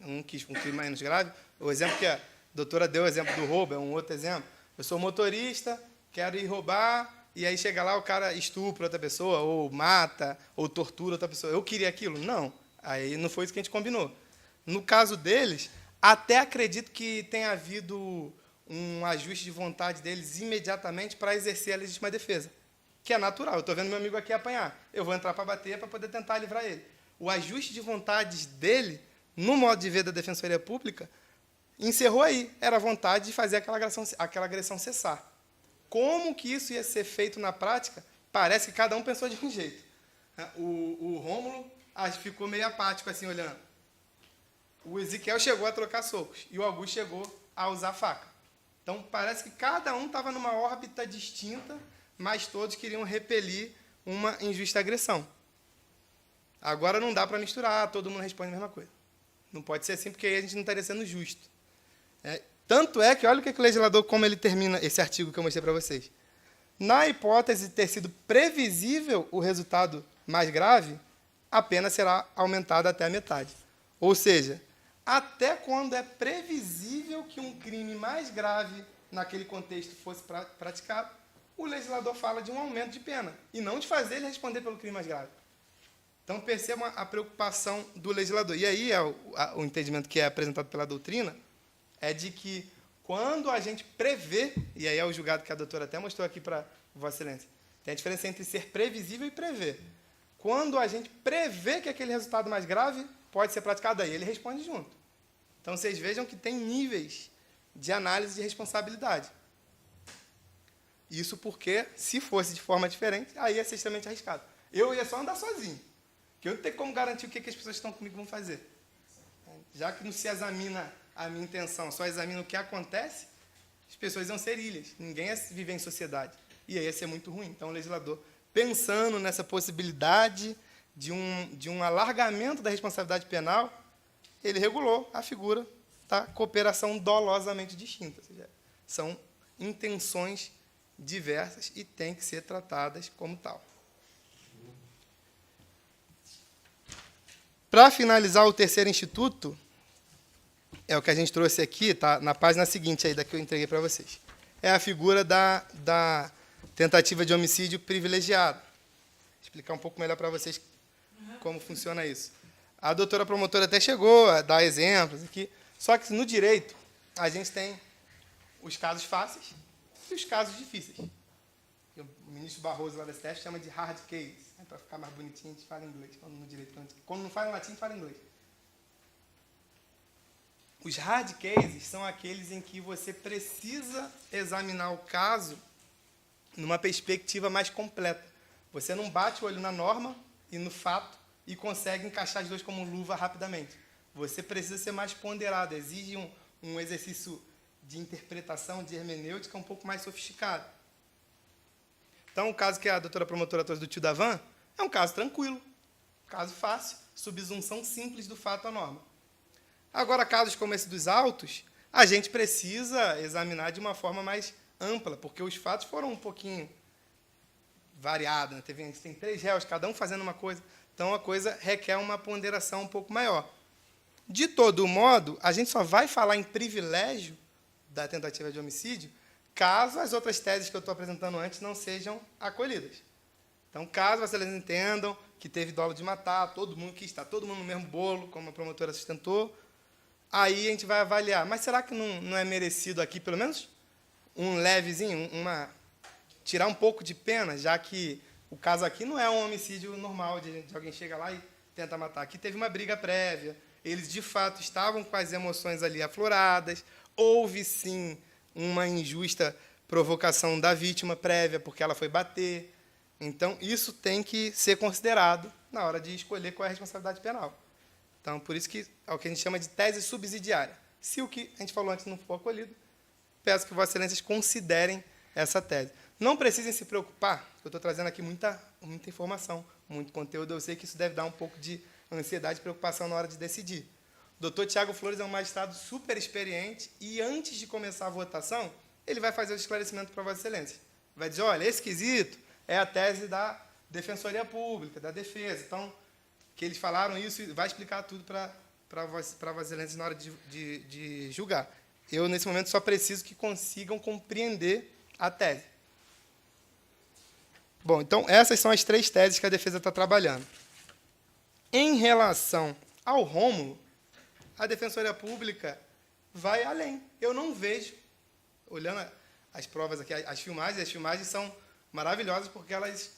Speaker 4: Um quis um crime menos grave. O exemplo que a doutora deu, o exemplo do roubo, é um outro exemplo. Eu sou motorista, quero ir roubar, e aí chega lá, o cara estupra outra pessoa, ou mata, ou tortura outra pessoa. Eu queria aquilo? Não. Aí não foi isso que a gente combinou. No caso deles, até acredito que tenha havido um ajuste de vontade deles imediatamente para exercer a legítima defesa, que é natural. Eu estou vendo meu amigo aqui apanhar. Eu vou entrar para bater para poder tentar livrar ele. O ajuste de vontades dele, no modo de ver da Defensoria Pública, encerrou aí. Era a vontade de fazer aquela agressão cessar. Como que isso ia ser feito na prática? Parece que cada um pensou de um jeito. O Rômulo ficou meio apático, assim, olhando. O Ezequiel chegou a trocar socos. E o Augusto chegou a usar faca. Então, parece que cada um estava numa órbita distinta, mas todos queriam repelir uma injusta agressão. Agora não dá para misturar, todo mundo responde a mesma coisa. Não pode ser assim, porque aí a gente não estaria sendo justo. Tanto é que, olha o que o legislador, como ele termina esse artigo que eu mostrei para vocês. Na hipótese de ter sido previsível o resultado mais grave, a pena será aumentada até a metade. Ou seja, até quando é previsível que um crime mais grave naquele contexto fosse praticado, o legislador fala de um aumento de pena, e não de fazer ele responder pelo crime mais grave. Então, percebam a preocupação do legislador. E aí, o entendimento que é apresentado pela doutrina é de que, quando a gente prevê, e aí é o julgado que a doutora até mostrou aqui para Vossa Excelência, tem a diferença entre ser previsível e prever. Quando a gente prevê que aquele resultado mais grave pode ser praticado, aí ele responde junto. Então, vocês vejam que tem níveis de análise de responsabilidade. Isso porque, se fosse de forma diferente, aí ia ser extremamente arriscado. Eu ia só andar sozinho, que eu não tenho como garantir o que as pessoas que estão comigo vão fazer. Já que não se examina a minha intenção, só examina o que acontece, as pessoas iam ser ilhas. Ninguém ia viver em sociedade. E aí ia ser muito ruim. Então, o legislador, pensando nessa possibilidade de um alargamento da responsabilidade penal, ele regulou a figura da cooperação dolosamente distinta. Ou seja, são intenções diversas e têm que ser tratadas como tal. Para finalizar o terceiro instituto, é o que a gente trouxe aqui, tá na página seguinte aí, da que eu entreguei para vocês. É a figura da tentativa de homicídio privilegiado. Vou explicar um pouco melhor para vocês como funciona isso. A doutora promotora até chegou a dar exemplos aqui, só que no direito a gente tem os casos fáceis e os casos difíceis. O ministro Barroso lá da STF chama de hard case. Para ficar mais bonitinho, a gente fala em inglês. No direito, quando não fala em latim, fala em inglês. Os hard cases são aqueles em que você precisa examinar o caso numa perspectiva mais completa. Você não bate o olho na norma e no fato e consegue encaixar as duas como luva rapidamente. Você precisa ser mais ponderado, exige um exercício de interpretação, de hermenêutica um pouco mais sofisticado. Então, o caso que a doutora promotora trouxe do tio da van é um caso tranquilo, caso fácil, subsunção simples do fato à norma. Agora, casos como esse dos autos, a gente precisa examinar de uma forma mais ampla, porque os fatos foram um pouquinho variados. Né? A gente tem 3 réus, cada um fazendo uma coisa, então a coisa requer uma ponderação um pouco maior. De todo modo, a gente só vai falar em privilégio da tentativa de homicídio caso as outras teses que eu estou apresentando antes não sejam acolhidas. Então, caso vocês entendam que teve dolo de matar, todo mundo quis estar, todo mundo no mesmo bolo, como a promotora sustentou, aí a gente vai avaliar. Mas será que não é merecido aqui, pelo menos, um levezinho, tirar um pouco de pena, já que o caso aqui não é um homicídio normal, de alguém chega lá e tenta matar. Aqui teve uma briga prévia, eles, de fato, estavam com as emoções ali afloradas, houve, sim, uma injusta provocação da vítima prévia, porque ela foi bater. Então, isso tem que ser considerado na hora de escolher qual é a responsabilidade penal. Então, por isso que é o que a gente chama de tese subsidiária. Se o que a gente falou antes não for acolhido, peço que Vossas Excelências considerem essa tese. Não precisem se preocupar, eu estou trazendo aqui muita informação, muito conteúdo, eu sei que isso deve dar um pouco de ansiedade e preocupação na hora de decidir. O doutor Tiago Flores é um magistrado super experiente e, antes de começar a votação, ele vai fazer o esclarecimento para Vossas Excelências. Vai dizer, olha, esse quesito é a tese da Defensoria Pública, da Defesa. Então, que eles falaram isso e vai explicar tudo para Vossas Excelências na hora de julgar. Eu, nesse momento, só preciso que consigam compreender a tese. Bom, então, essas são as 3 teses que a defesa está trabalhando. Em relação ao Rômulo, a Defensoria Pública vai além. Eu não vejo, olhando as provas aqui, as filmagens são maravilhosas porque elas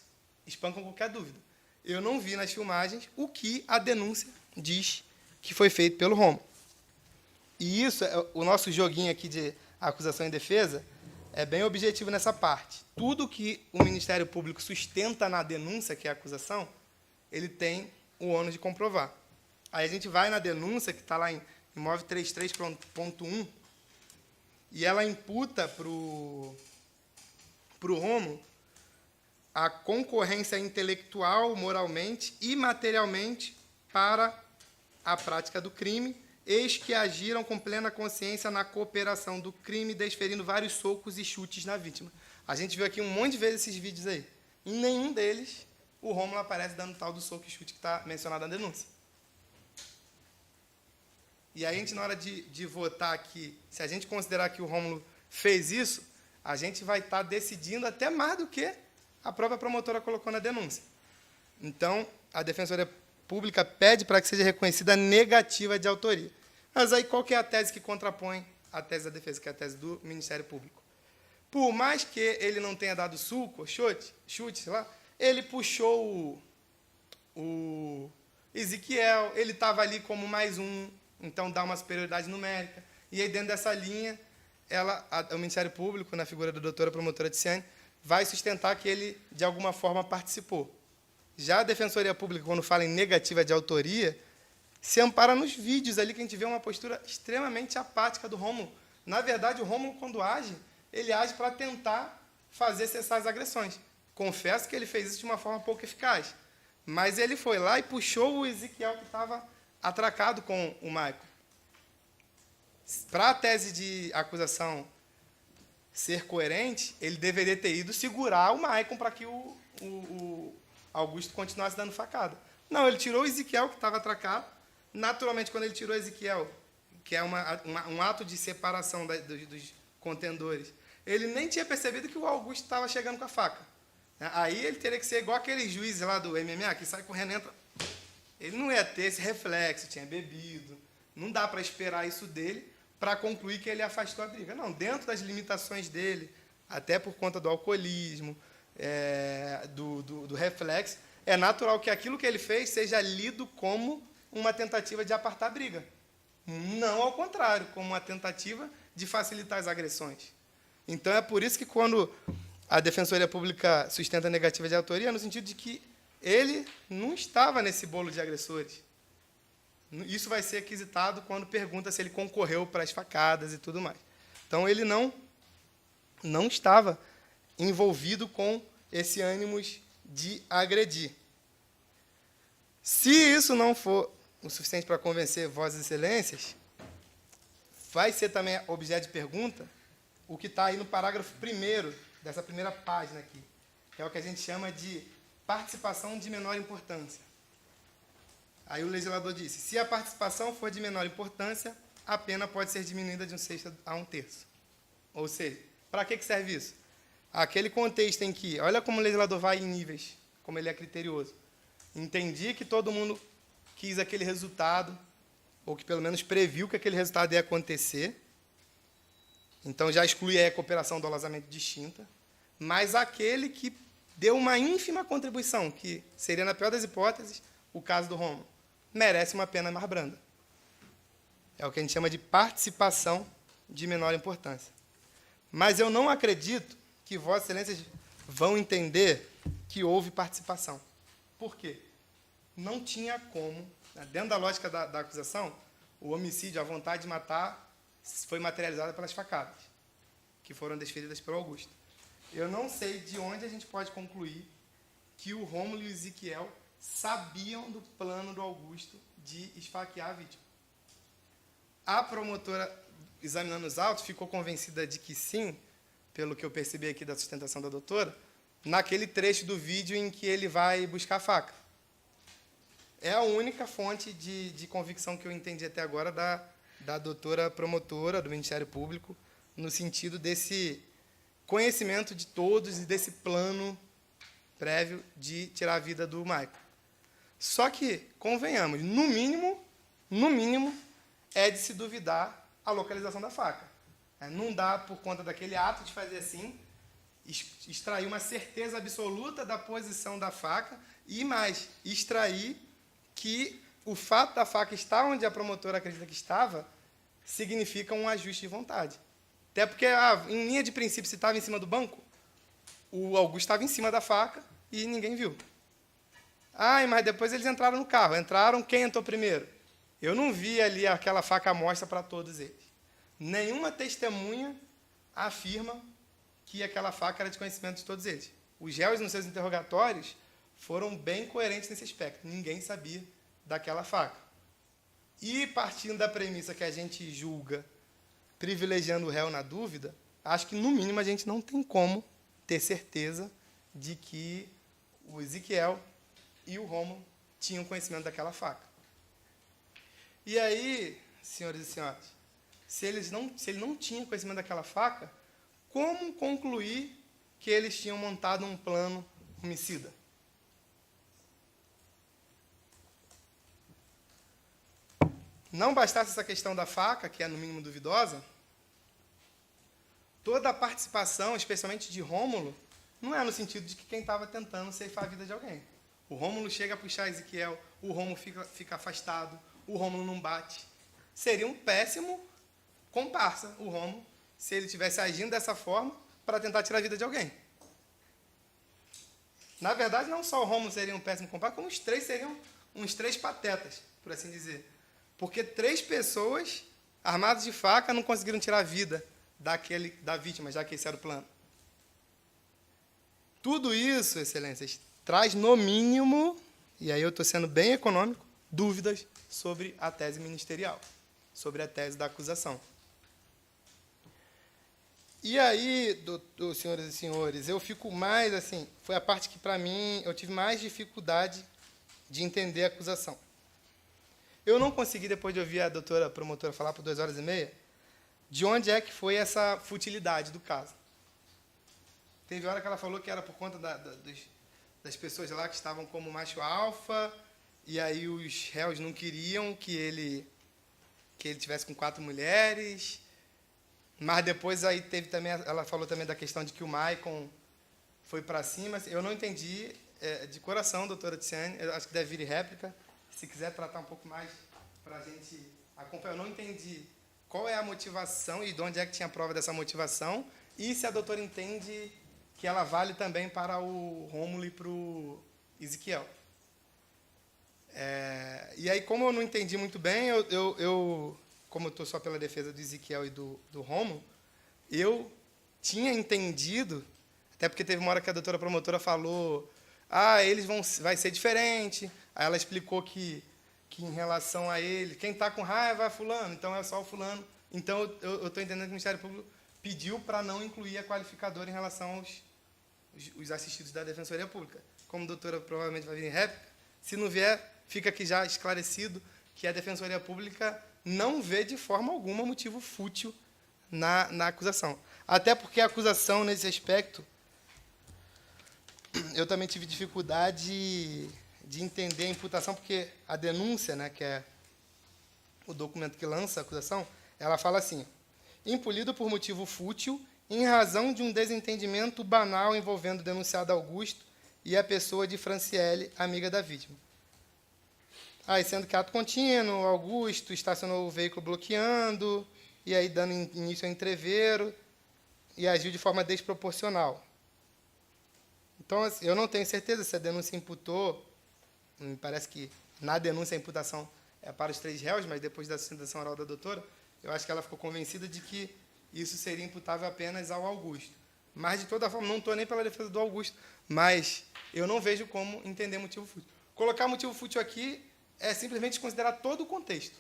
Speaker 4: espancam qualquer dúvida. Eu não vi nas filmagens o que a denúncia diz que foi feito pelo Rômulo. E isso, o nosso joguinho aqui de acusação e defesa, é bem objetivo nessa parte. Tudo que o Ministério Público sustenta na denúncia, que é a acusação, ele tem o ônus de comprovar. Aí a gente vai na denúncia, que está lá em 933.1, e ela imputa para o Rômulo a concorrência intelectual, moralmente e materialmente para a prática do crime, eis que agiram com plena consciência na cooperação do crime, desferindo vários socos e chutes na vítima. A gente viu aqui um monte de vezes esses vídeos aí. Em nenhum deles o Rômulo aparece dando tal do soco e chute que está mencionado na denúncia. E aí, a gente, na hora de votar aqui, se a gente considerar que o Rômulo fez isso, a gente vai estar decidindo até mais do que a própria promotora colocou na denúncia. Então, a Defensoria Pública pede para que seja reconhecida a negativa de autoria. Mas aí, qual que é a tese que contrapõe a tese da defesa, que é a tese do Ministério Público? Por mais que ele não tenha dado suco, chute, sei lá, ele puxou o Ezequiel, ele estava ali como mais um, então dá uma superioridade numérica. E aí, dentro dessa linha, o Ministério Público, na figura da doutora promotora Ticiane, vai sustentar que ele, de alguma forma, participou. Já a Defensoria Pública, quando fala em negativa de autoria, se ampara nos vídeos ali que a gente vê uma postura extremamente apática do Rômulo. Na verdade, o Rômulo, quando age, ele age para tentar fazer cessar as agressões. Confesso que ele fez isso de uma forma pouco eficaz, Mas ele foi lá e puxou o Ezequiel que estava atracado com o Maicon. Para a tese de acusação ser coerente, ele deveria ter ido segurar o Maicon para que o Augusto continuasse dando facada. Não, ele tirou o Ezequiel, que estava atracado. Naturalmente, quando ele tirou o Ezequiel, que é um ato de separação dos contendores, ele nem tinha percebido que o Augusto estava chegando com a faca. Aí ele teria que ser igual aqueles juízes lá do MMA, que sai correndo e entra. Ele não ia ter esse reflexo, tinha bebido. Não dá para esperar isso dele para concluir que ele afastou a briga. Não, dentro das limitações dele, até por conta do alcoolismo, do reflexo, é natural que aquilo que ele fez seja lido como uma tentativa de apartar a briga. Não ao contrário, como uma tentativa de facilitar as agressões. Então, é por isso que quando a Defensoria Pública sustenta a negativa de autoria, no sentido de que ele não estava nesse bolo de agressores. Isso vai ser requisitado quando pergunta se ele concorreu para as facadas e tudo mais. Então, ele não estava envolvido com esse ânimo de agredir. Se isso não for o suficiente para convencer Vossas Excelências, vai ser também objeto de pergunta o que está aí no parágrafo 1º dessa primeira página aqui, que é o que a gente chama de participação de menor importância. Aí o legislador disse, se a participação for de menor importância, a pena pode ser diminuída de 1/6 a 1/3. Ou seja, para que serve isso? Aquele contexto em que, olha como o legislador vai em níveis, como ele é criterioso. Entendi que todo mundo quis aquele resultado, ou que pelo menos previu que aquele resultado ia acontecer. Então já exclui aí a cooperação dolosamente distinta. Mas aquele que deu uma ínfima contribuição, que seria, na pior das hipóteses, o caso do Rômulo, merece uma pena mais branda. É o que a gente chama de participação de menor importância. Mas eu não acredito que Vossas Excelências vão entender que houve participação. Por quê? Não tinha como, dentro da lógica da acusação, o homicídio, a vontade de matar, foi materializada pelas facadas, que foram desferidas pelo Augusto. Eu não sei de onde a gente pode concluir que o Rômulo e o Ezequiel sabiam do plano do Augusto de esfaquear a vítima. A promotora, examinando os autos, ficou convencida de que sim, pelo que eu percebi aqui da sustentação da doutora, naquele trecho do vídeo em que ele vai buscar a faca. É a única fonte de convicção que eu entendi até agora da doutora promotora do Ministério Público, no sentido desse conhecimento de todos e desse plano prévio de tirar a vida do Maicon. Só que, convenhamos, no mínimo, é de se duvidar a localização da faca. Não dá, por conta daquele ato de fazer assim, extrair uma certeza absoluta da posição da faca e mais, extrair que o fato da faca estar onde a promotora acredita que estava significa um ajuste de vontade. Até porque, em linha de princípio, se estava em cima do banco, o Augusto estava em cima da faca e ninguém viu. Mas depois eles entraram no carro. Entraram, quem entrou primeiro? Eu não vi ali aquela faca à mostra para todos eles. Nenhuma testemunha afirma que aquela faca era de conhecimento de todos eles. Os réus, nos seus interrogatórios, foram bem coerentes nesse aspecto. Ninguém sabia daquela faca. E, partindo da premissa que a gente julga privilegiando o réu na dúvida, acho que, no mínimo, a gente não tem como ter certeza de que o Ezequiel e o Rômulo tinham conhecimento daquela faca. E aí, senhores e senhoras, se ele não tinha conhecimento daquela faca, como concluir que eles tinham montado um plano homicida? Não bastasse essa questão da faca, que é no mínimo duvidosa, toda a participação, especialmente de Rômulo, não é no sentido de que quem estava tentando ceifar a vida de alguém. O Rômulo chega a puxar Ezequiel, o Rômulo fica afastado, o Rômulo não bate. Seria um péssimo comparsa, o Rômulo, se ele estivesse agindo dessa forma para tentar tirar a vida de alguém. Na verdade, não só o Rômulo seria um péssimo comparsa, como os três seriam uns três patetas, por assim dizer. Porque 3 pessoas armadas de faca não conseguiram tirar a vida da vítima, já que esse era o plano. Tudo isso, excelências, traz no mínimo, e aí eu estou sendo bem econômico, dúvidas sobre a tese ministerial, sobre a tese da acusação. E aí, senhoras e senhores, eu fico mais, assim, foi a parte que, para mim, eu tive mais dificuldade de entender a acusação. Eu não consegui, depois de ouvir a doutora promotora falar por 2h30, de onde é que foi essa futilidade do caso. Teve hora que ela falou que era por conta das pessoas lá que estavam como macho alfa, e aí os réus não queriam que ele tivesse com 4 mulheres. Mas depois aí teve também, ela falou também da questão de que o Maicon foi para cima. Eu não entendi de coração, doutora Tiziane, eu acho que deve vir réplica, se quiser tratar um pouco mais para a gente acompanhar. Eu não entendi qual é a motivação e de onde é que tinha a prova dessa motivação, e se a doutora entende que ela vale também para o Rômulo e para o Ezequiel. E aí, como eu não entendi muito bem, como eu estou só pela defesa do Ezequiel e do Rômulo, eu tinha entendido, até porque teve uma hora que a doutora promotora falou, vai ser diferente, aí ela explicou que em relação a ele, quem está com raiva é fulano, então é só o fulano. Então, eu estou entendendo que o Ministério Público pediu para não incluir a qualificadora em relação aos assistidos da Defensoria Pública. Como a doutora provavelmente vai vir em réplica, se não vier, fica aqui já esclarecido que a Defensoria Pública não vê de forma alguma motivo fútil na acusação. Até porque a acusação, nesse aspecto, eu também tive dificuldade de entender a imputação, porque a denúncia, né, que é o documento que lança a acusação, ela fala assim: impelido por motivo fútil, em razão de um desentendimento banal envolvendo o denunciado Augusto e a pessoa de Franciele, amiga da vítima. Sendo que ato contínuo, Augusto estacionou o veículo bloqueando, e aí dando início ao entreveiro, e agiu de forma desproporcional. Então, assim, eu não tenho certeza se a denúncia imputou, me parece que na denúncia a imputação é para os 3 réus, mas depois da sustentação oral da doutora, eu acho que ela ficou convencida de que isso seria imputável apenas ao Augusto. Mas, de toda forma, não estou nem pela defesa do Augusto, mas eu não vejo como entender motivo fútil. Colocar motivo fútil aqui é simplesmente considerar todo o contexto.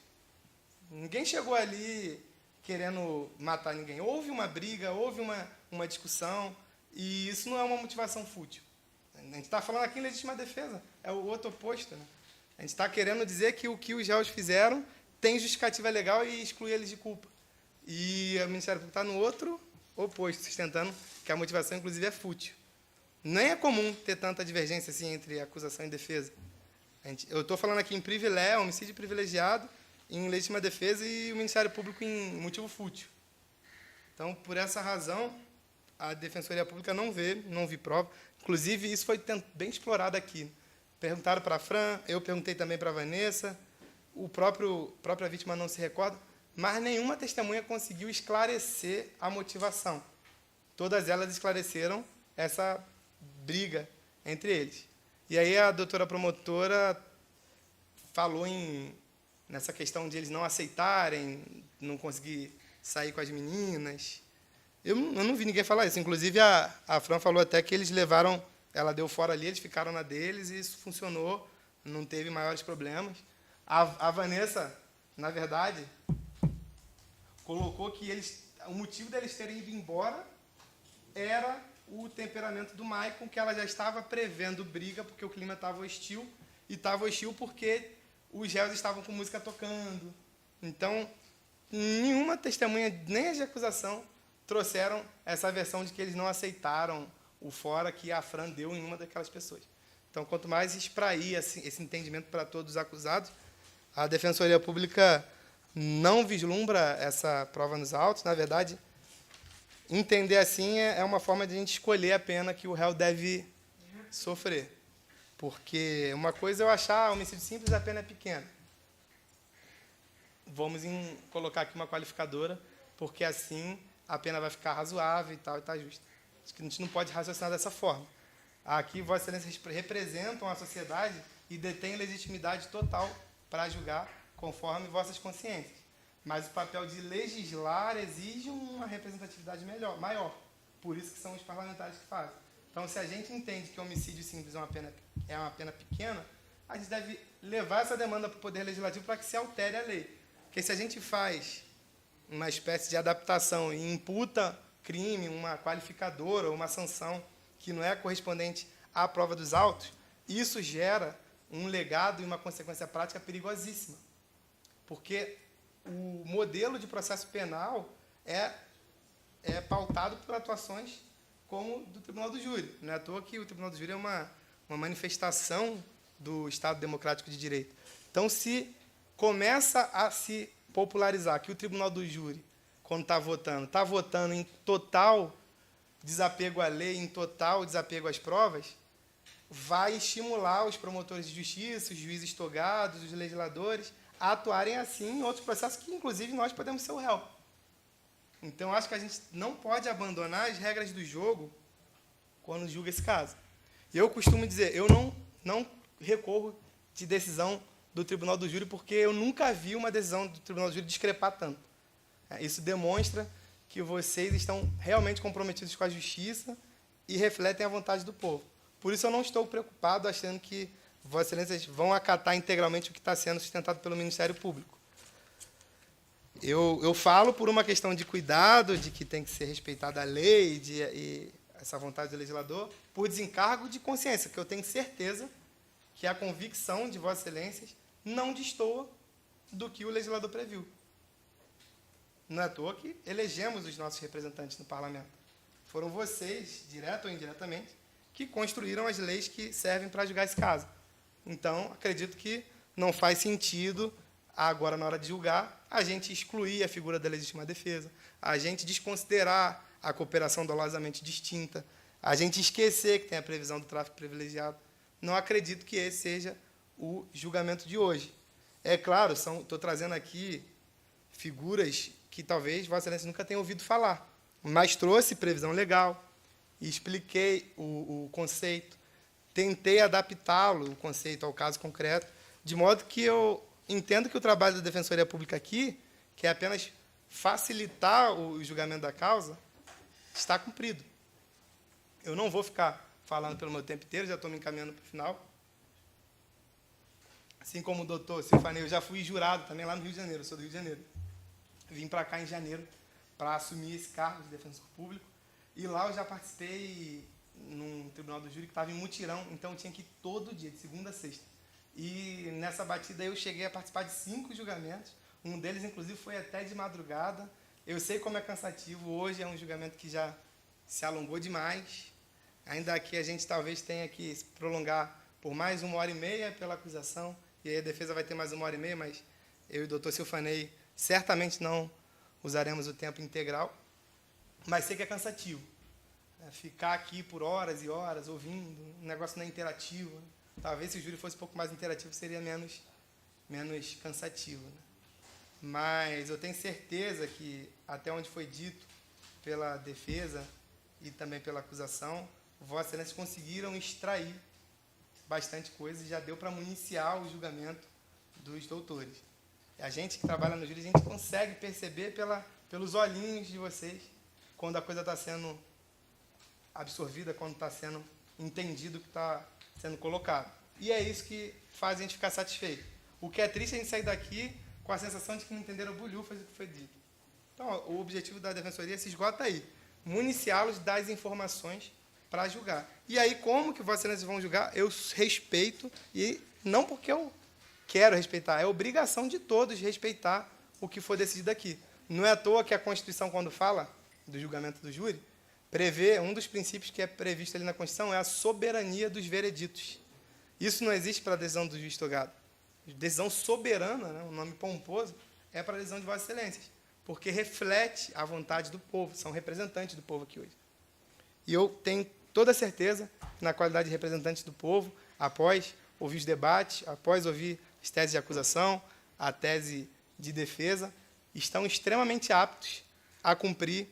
Speaker 4: Ninguém chegou ali querendo matar ninguém. Houve uma briga, houve uma discussão, e isso não é uma motivação fútil. A gente está falando aqui em legítima defesa, é o outro oposto. Né? A gente está querendo dizer que o que os réus fizeram tem justificativa legal e exclui eles de culpa. E o Ministério Público está no outro oposto, sustentando que a motivação, inclusive, é fútil. Nem é comum ter tanta divergência assim entre acusação e defesa. Eu estou falando aqui em privilégio, homicídio privilegiado, em legítima defesa, e o Ministério Público em motivo fútil. Então, por essa razão, a Defensoria Pública não vi prova. Inclusive, isso foi bem explorado aqui. Perguntaram para a Fran, eu perguntei também para a Vanessa, própria vítima não se recorda, mas nenhuma testemunha conseguiu esclarecer a motivação. Todas elas esclareceram essa briga entre eles. E aí a doutora promotora falou nessa questão de eles não aceitarem, não conseguir sair com as meninas. Eu não vi ninguém falar isso. Inclusive, a Fran falou até que eles levaram, ela deu fora ali, eles ficaram na deles, e isso funcionou, não teve maiores problemas. A Vanessa, na verdade, colocou que o motivo deles terem ido embora era o temperamento do Maicon, que ela já estava prevendo briga, porque o clima estava hostil, e estava hostil porque os réus estavam com música tocando. Então, nenhuma testemunha, nem as de acusação, trouxeram essa versão de que eles não aceitaram o fora que a Fran deu em uma daquelas pessoas. Então, quanto mais esprair esse entendimento para todos os acusados, a Defensoria Pública não vislumbra essa prova nos autos. Na verdade, entender assim é uma forma de a gente escolher a pena que o réu deve sofrer. Porque uma coisa é eu achar homicídio simples, a pena é pequena. Vamos colocar aqui uma qualificadora, porque assim a pena vai ficar razoável e tal, e está justa. Acho que a gente não pode raciocinar dessa forma. Aqui, Vossa Excelência representam a sociedade e detêm legitimidade total para julgar conforme vossas consciências. Mas o papel de legislar exige uma representatividade maior. Por isso que são os parlamentares que fazem. Então, se a gente entende que homicídio simples é uma pena pequena, a gente deve levar essa demanda para o Poder Legislativo para que se altere a lei. Porque se a gente faz uma espécie de adaptação e imputa crime, uma qualificadora ou uma sanção que não é correspondente à prova dos autos, isso gera um legado e uma consequência prática perigosíssima. Porque o modelo de processo penal é pautado por atuações como do Tribunal do Júri. Não é à toa que o Tribunal do Júri é uma manifestação do Estado Democrático de Direito. Então, se começa a se popularizar que o Tribunal do Júri, quando está votando em total desapego à lei, em total desapego às provas, vai estimular os promotores de justiça, os juízes togados, os legisladores, a atuarem assim em outros processos que, inclusive, nós podemos ser o réu. Então, acho que a gente não pode abandonar as regras do jogo quando julga esse caso. E eu costumo dizer, eu não recorro de decisão do Tribunal do Júri porque eu nunca vi uma decisão do Tribunal do Júri discrepar tanto. Isso demonstra que vocês estão realmente comprometidos com a justiça e refletem a vontade do povo. Por isso, eu não estou preocupado achando que Vossas Excelências vão acatar integralmente o que está sendo sustentado pelo Ministério Público. Eu falo por uma questão de cuidado, de que tem que ser respeitada a lei e essa vontade do legislador, por desencargo de consciência, que eu tenho certeza que a convicção de Vossas Excelências não destoa do que o legislador previu. Não é à toa que elegemos os nossos representantes no parlamento. Foram vocês, direto ou indiretamente, que construíram as leis que servem para julgar esse caso. Então, acredito que não faz sentido, agora, na hora de julgar, a gente excluir a figura da legítima defesa, a gente desconsiderar a cooperação dolosamente distinta, a gente esquecer que tem a previsão do tráfico privilegiado. Não acredito que esse seja o julgamento de hoje. É claro, estou trazendo aqui figuras que talvez Vossa Excelência nunca tenha ouvido falar, mas trouxe previsão legal, expliquei o conceito, tentei adaptá-lo, o conceito, ao caso concreto, de modo que eu entendo que o trabalho da Defensoria Pública aqui, que é apenas facilitar o julgamento da causa, está cumprido. Eu não vou ficar falando pelo meu tempo inteiro, já estou me encaminhando para o final. Assim como o doutor Silfanei, eu já fui jurado também lá no Rio de Janeiro, eu sou do Rio de Janeiro. Vim para cá em janeiro para assumir esse cargo de defensor público. E lá eu já participei num Tribunal do Júri que estava em mutirão, então eu tinha que ir todo dia, de segunda a sexta. E nessa batida eu cheguei a participar de 5 julgamentos, um deles, inclusive, foi até de madrugada. Eu sei como é cansativo, hoje é um julgamento que já se alongou demais, ainda que a gente talvez tenha que se prolongar por mais 1h30 pela acusação, e aí a defesa vai ter mais 1h30, mas eu e o doutor Silfanei certamente não usaremos o tempo integral, mas sei que é cansativo. Ficar aqui por horas e horas ouvindo, um negócio não é interativo. Né? Talvez se o júri fosse um pouco mais interativo, seria menos cansativo. Né? Mas eu tenho certeza que, até onde foi dito pela defesa e também pela acusação, Vossas Excelências conseguiram extrair bastante coisa e já deu para municiar o julgamento dos doutores. A gente que trabalha no júri, a gente consegue perceber pelos olhinhos de vocês quando a coisa está sendo absorvida, quando está sendo entendido o que está sendo colocado. E é isso que faz a gente ficar satisfeito. O que é triste é a gente sair daqui com a sensação de que não entenderam bulhufas do que foi dito. Então, o objetivo da Defensoria se esgota aí, municiá-los das informações para julgar. E aí, como que Vossas Excelências vão julgar? Eu respeito, e não porque eu quero respeitar, é obrigação de todos respeitar o que for decidido aqui. Não é à toa que a Constituição, quando fala do julgamento do júri, prevê, um dos princípios que é previsto ali na Constituição é a soberania dos vereditos. Isso não existe para a decisão do juiz togado. Decisão soberana, né, um nome pomposo, é para a decisão de Vossas Excelências, porque reflete a vontade do povo, são representantes do povo aqui hoje. E eu tenho toda a certeza que, na qualidade de representante do povo, após ouvir os debates, após ouvir as teses de acusação, a tese de defesa, estão extremamente aptos a cumprir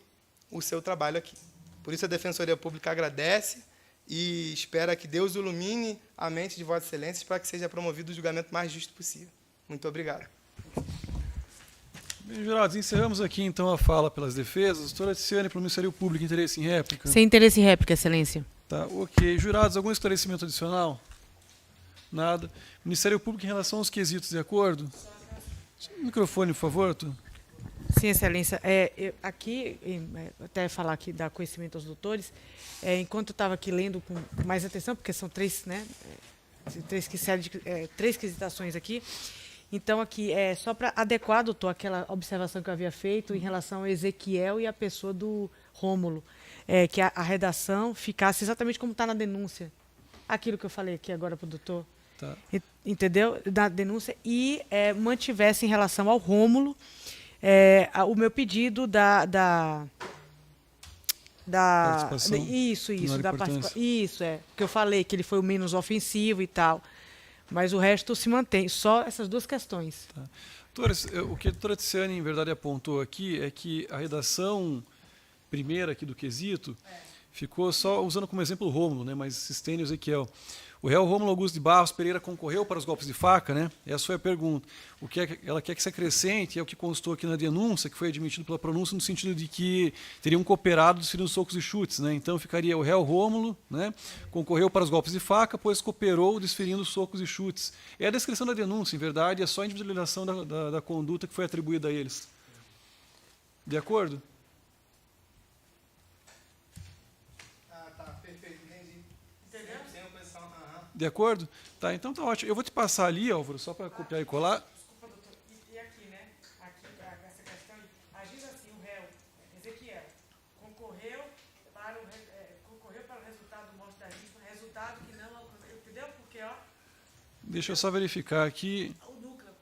Speaker 4: o seu trabalho aqui. Por isso a Defensoria Pública agradece e espera que Deus ilumine a mente de Vossas Excelências para que seja promovido o julgamento mais justo possível. Muito obrigado.
Speaker 1: Bem, jurados, encerramos aqui, então, a fala pelas defesas. Doutora Ticiane, para o Ministério Público, interesse em réplica?
Speaker 6: Sem interesse em réplica, Excelência.
Speaker 1: Tá, ok. Jurados, algum esclarecimento adicional? Nada. Ministério Público em relação aos quesitos, de acordo? Microfone, por favor, Arthur.
Speaker 5: Sim, Excelência. Aqui, até falar aqui, dar conhecimento aos doutores, enquanto eu estava aqui lendo com mais atenção, porque são três, né, três quesitações aqui, então aqui, só para adequar, doutor, aquela observação que eu havia feito em relação ao Ezequiel e a pessoa do Rômulo, que a redação ficasse exatamente como está na denúncia. Aquilo que eu falei aqui agora para o doutor.
Speaker 1: Tá.
Speaker 5: Entendeu? Da denúncia, e mantivesse em relação ao Rômulo o meu pedido da
Speaker 1: participação.
Speaker 5: Isso,
Speaker 1: Menor
Speaker 5: da
Speaker 1: importância.
Speaker 5: participação. Isso, que eu falei, que ele foi o menos ofensivo e tal. Mas o resto se mantém, só essas duas questões.
Speaker 1: Tá. Doutores, o que a doutora Tiziane, em verdade, apontou aqui é que a redação primeira aqui do quesito ficou só usando como exemplo o Rômulo, né, mas se estende o Ezequiel. O réu Rômulo Augusto de Barros Pereira concorreu para os golpes de faca, né? Essa foi a pergunta. O que ela quer que se acrescente é o que constou aqui na denúncia, que foi admitido pela pronúncia, no sentido de que teriam cooperado desferindo socos e chutes, né? Então ficaria o réu Rômulo, né? Concorreu para os golpes de faca, pois cooperou desferindo socos e chutes. É a descrição da denúncia, em verdade, é só a individualização da conduta que foi atribuída a eles. De acordo? De acordo? Tá, então tá ótimo. Eu vou te passar ali, Álvaro, só para copiar e colar.
Speaker 5: Desculpa, doutor. E aqui, né? Aqui, essa questão, agindo assim, o réu, Ezequiel, concorreu para o resultado do morte da vítima, resultado que não alcançou. Entendeu? Porque, ó,
Speaker 1: Deixa eu só verificar aqui.
Speaker 5: o núcleo.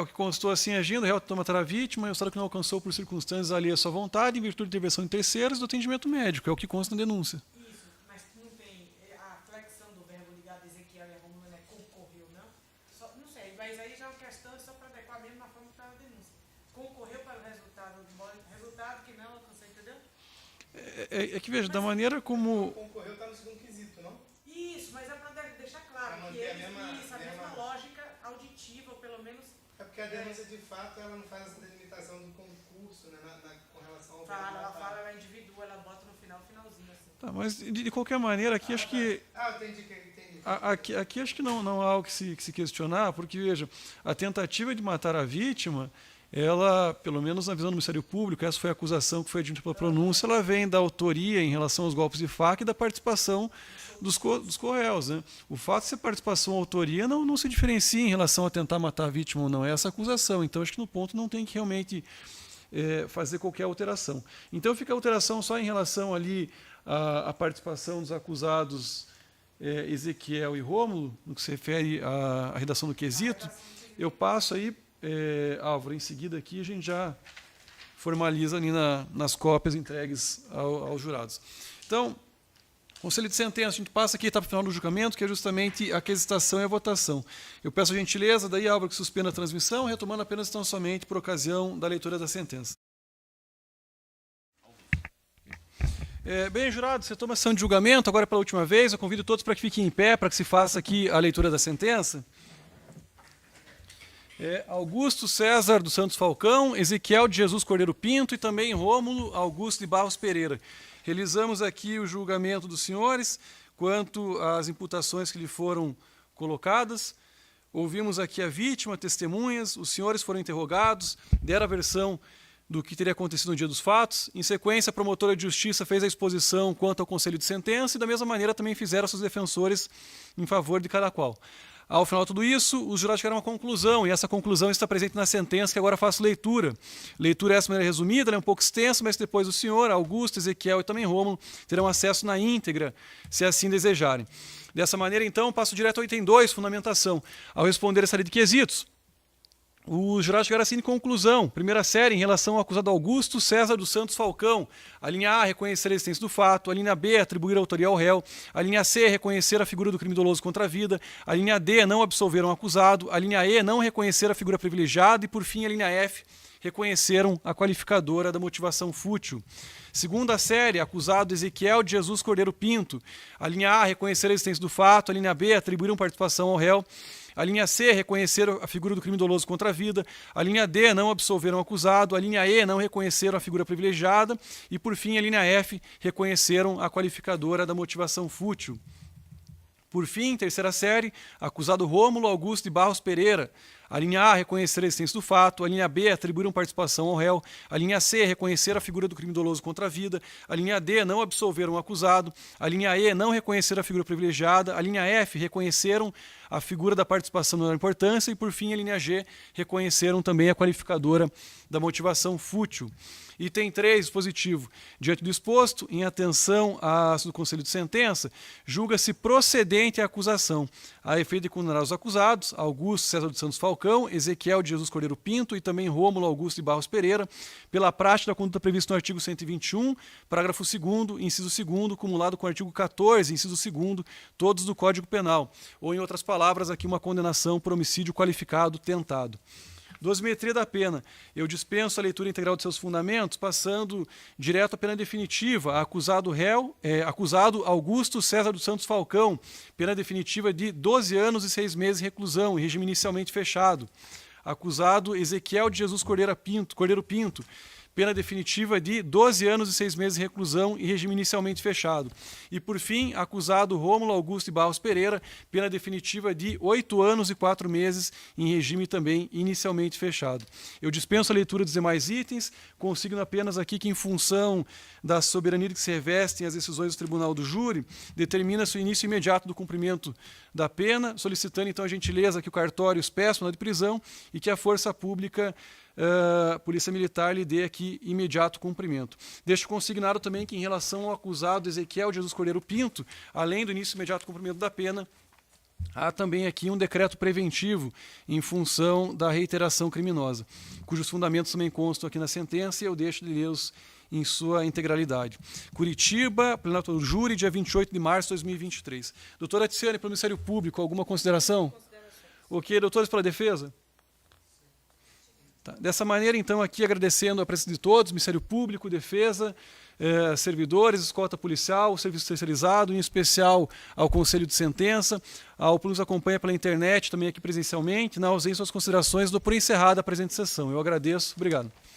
Speaker 1: O que constou assim, agindo, o réu tentou matar a vítima, e o estado que não alcançou por circunstâncias alheias à sua vontade, em virtude de intervenção de terceiros, do atendimento médico. É o que consta na denúncia.
Speaker 5: Isso, mas não tem a flexão do verbo ligado a Ezequiel e a Rômulo, né? Concorreu, não? Não sei, mas aí já é uma questão só para adequar mesmo na forma que está na denúncia. Concorreu para o resultado que não alcançou, entendeu?
Speaker 1: É que, veja, da maneira como...
Speaker 4: Concorreu está no segundo quesito, não?
Speaker 5: Isso, mas é para deixar claro
Speaker 4: Pra
Speaker 5: que
Speaker 4: manter a
Speaker 5: eles,
Speaker 4: mesma-
Speaker 5: a mesma lógica auditiva, ou pelo menos
Speaker 4: É porque a denúncia, de fato, ela não faz essa delimitação do concurso, né, com relação ao
Speaker 5: fala,
Speaker 4: verbo
Speaker 5: ela
Speaker 4: matar.
Speaker 5: fala, ela individua, ela bota no finalzinho, assim.
Speaker 1: Tá, mas de qualquer maneira, aqui acho que...
Speaker 4: Eu entendi.
Speaker 1: Aqui acho que não há algo que se questionar, porque, veja, a tentativa de matar a vítima, ela, pelo menos na visão do Ministério Público, essa foi a acusação que foi admitida pela pronúncia, ela vem da autoria em relação aos golpes de faca e da participação dos co-réus, né? O fato de ser participação ou autoria não se diferencia em relação a tentar matar a vítima ou não, é essa acusação. Então, acho que no ponto não tem que realmente fazer qualquer alteração. Então, fica a alteração só em relação ali à participação dos acusados Ezequiel e Rômulo, no que se refere à redação do quesito. Eu passo aí, Álvaro, em seguida aqui a gente já formaliza ali nas cópias entregues aos jurados. Então, conselho de sentença, a gente passa aqui, etapa final do julgamento, que é justamente a quesitação e a votação. Eu peço a gentileza, daí, Álvaro, que suspenda a transmissão, retomando apenas tão somente por ocasião da leitura da sentença. Bem, jurado, você toma ação de julgamento, agora pela última vez, eu convido todos para que fiquem em pé, para que se faça aqui a leitura da sentença. Augusto César dos Santos Falcão, Ezequiel de Jesus Cordeiro Pinto e também Rômulo Augusto de Barros Pereira. Realizamos aqui o julgamento dos senhores quanto às imputações que lhe foram colocadas. Ouvimos aqui a vítima, testemunhas, os senhores foram interrogados, deram a versão do que teria acontecido no dia dos fatos. Em sequência, a promotora de justiça fez a exposição quanto ao conselho de sentença e, da mesma maneira, também fizeram seus defensores em favor de cada qual. Ao final de tudo isso, os jurados tiveram uma conclusão, e essa conclusão está presente na sentença, que agora faço leitura. Leitura essa maneira resumida, ela é um pouco extensa, mas depois o senhor, Augusto, Ezequiel e também Rômulo terão acesso na íntegra, se assim desejarem. Dessa maneira, então, passo direto ao item 2, fundamentação. Ao responder essa lei de quesitos, os jurados chegaram assim de conclusão. Primeira série, em relação ao acusado Augusto César dos Santos Falcão. A linha A, reconhecer a existência do fato. A linha B, atribuir a autoria ao réu. A linha C, reconhecer a figura do crime doloso contra a vida. A linha D, não absolver um acusado. A linha E, não reconhecer a figura privilegiada. E, por fim, a linha F, reconheceram a qualificadora da motivação fútil. Segunda série, acusado Ezequiel de Jesus Cordeiro Pinto. A linha A, reconhecer a existência do fato. A linha B, atribuir participação ao réu. A linha C, reconhecer a figura do crime doloso contra a vida. A linha D, não absolver um acusado. A linha E, não reconheceram a figura privilegiada. E, por fim, a linha F, reconheceram a qualificadora da motivação fútil. Por fim, terceira série, acusado Rômulo Augusto de Barros Pereira. A linha A, reconhecer a existência do fato. A linha B, atribuir uma participação ao réu. A linha C, reconhecer a figura do crime doloso contra a vida. A linha D, não absolver um acusado. A linha E, não reconhecer a figura privilegiada. A linha F, reconheceram a figura da participação de menor importância. E, por fim, a linha G, reconheceram também a qualificadora da motivação fútil. Item 3, dispositivo. Diante do exposto, em atenção do Conselho de Sentença, julga-se procedente a acusação, a efeito de condenar os acusados, Augusto César dos Santos Falcão, Ezequiel de Jesus Cordeiro Pinto e também Rômulo Augusto de Barros Pereira, pela prática da conduta prevista no artigo 121, parágrafo 2º, inciso 2º, cumulado com o artigo 14, inciso 2º, todos do Código Penal. Ou, em outras palavras, aqui uma condenação por homicídio qualificado tentado. Dosimetria da pena. Eu dispenso a leitura integral de seus fundamentos, passando direto à pena definitiva. Acusado Augusto César dos Santos Falcão, pena definitiva de 12 anos e 6 meses de reclusão, em regime inicialmente fechado. Acusado Ezequiel de Jesus Cordeiro Pinto, pena definitiva de 12 anos e 6 meses de reclusão e regime inicialmente fechado. E, por fim, acusado Rômulo Augusto de Barros Pereira, pena definitiva de 8 anos e 4 meses em regime também inicialmente fechado. Eu dispenso a leitura dos demais itens, consigno apenas aqui que, em função da soberania que se revestem as decisões do Tribunal do Júri, determina-se o início imediato do cumprimento da pena, solicitando então a gentileza que o cartório peça uma de prisão e que a força pública Polícia Militar lhe dê aqui imediato cumprimento. Deixo consignado também que, em relação ao acusado Ezequiel de Jesus Cordeiro Pinto, além do início imediato cumprimento da pena, há também aqui um decreto preventivo em função da reiteração criminosa, cujos fundamentos também constam aqui na sentença e eu deixo de lê-los em sua integralidade. Curitiba, plenato do júri, dia 28 de março de 2023. Doutora Tiziane, para o Ministério Público, alguma consideração? Ok, doutores, para a defesa? Tá. Dessa maneira, então, aqui agradecendo a presença de todos, Ministério Público, Defesa, servidores, escolta policial, serviço terceirizado, em especial ao Conselho de Sentença, ao que nos acompanha pela internet, também aqui presencialmente, na ausência das considerações, dou por encerrada a presente sessão. Eu agradeço. Obrigado.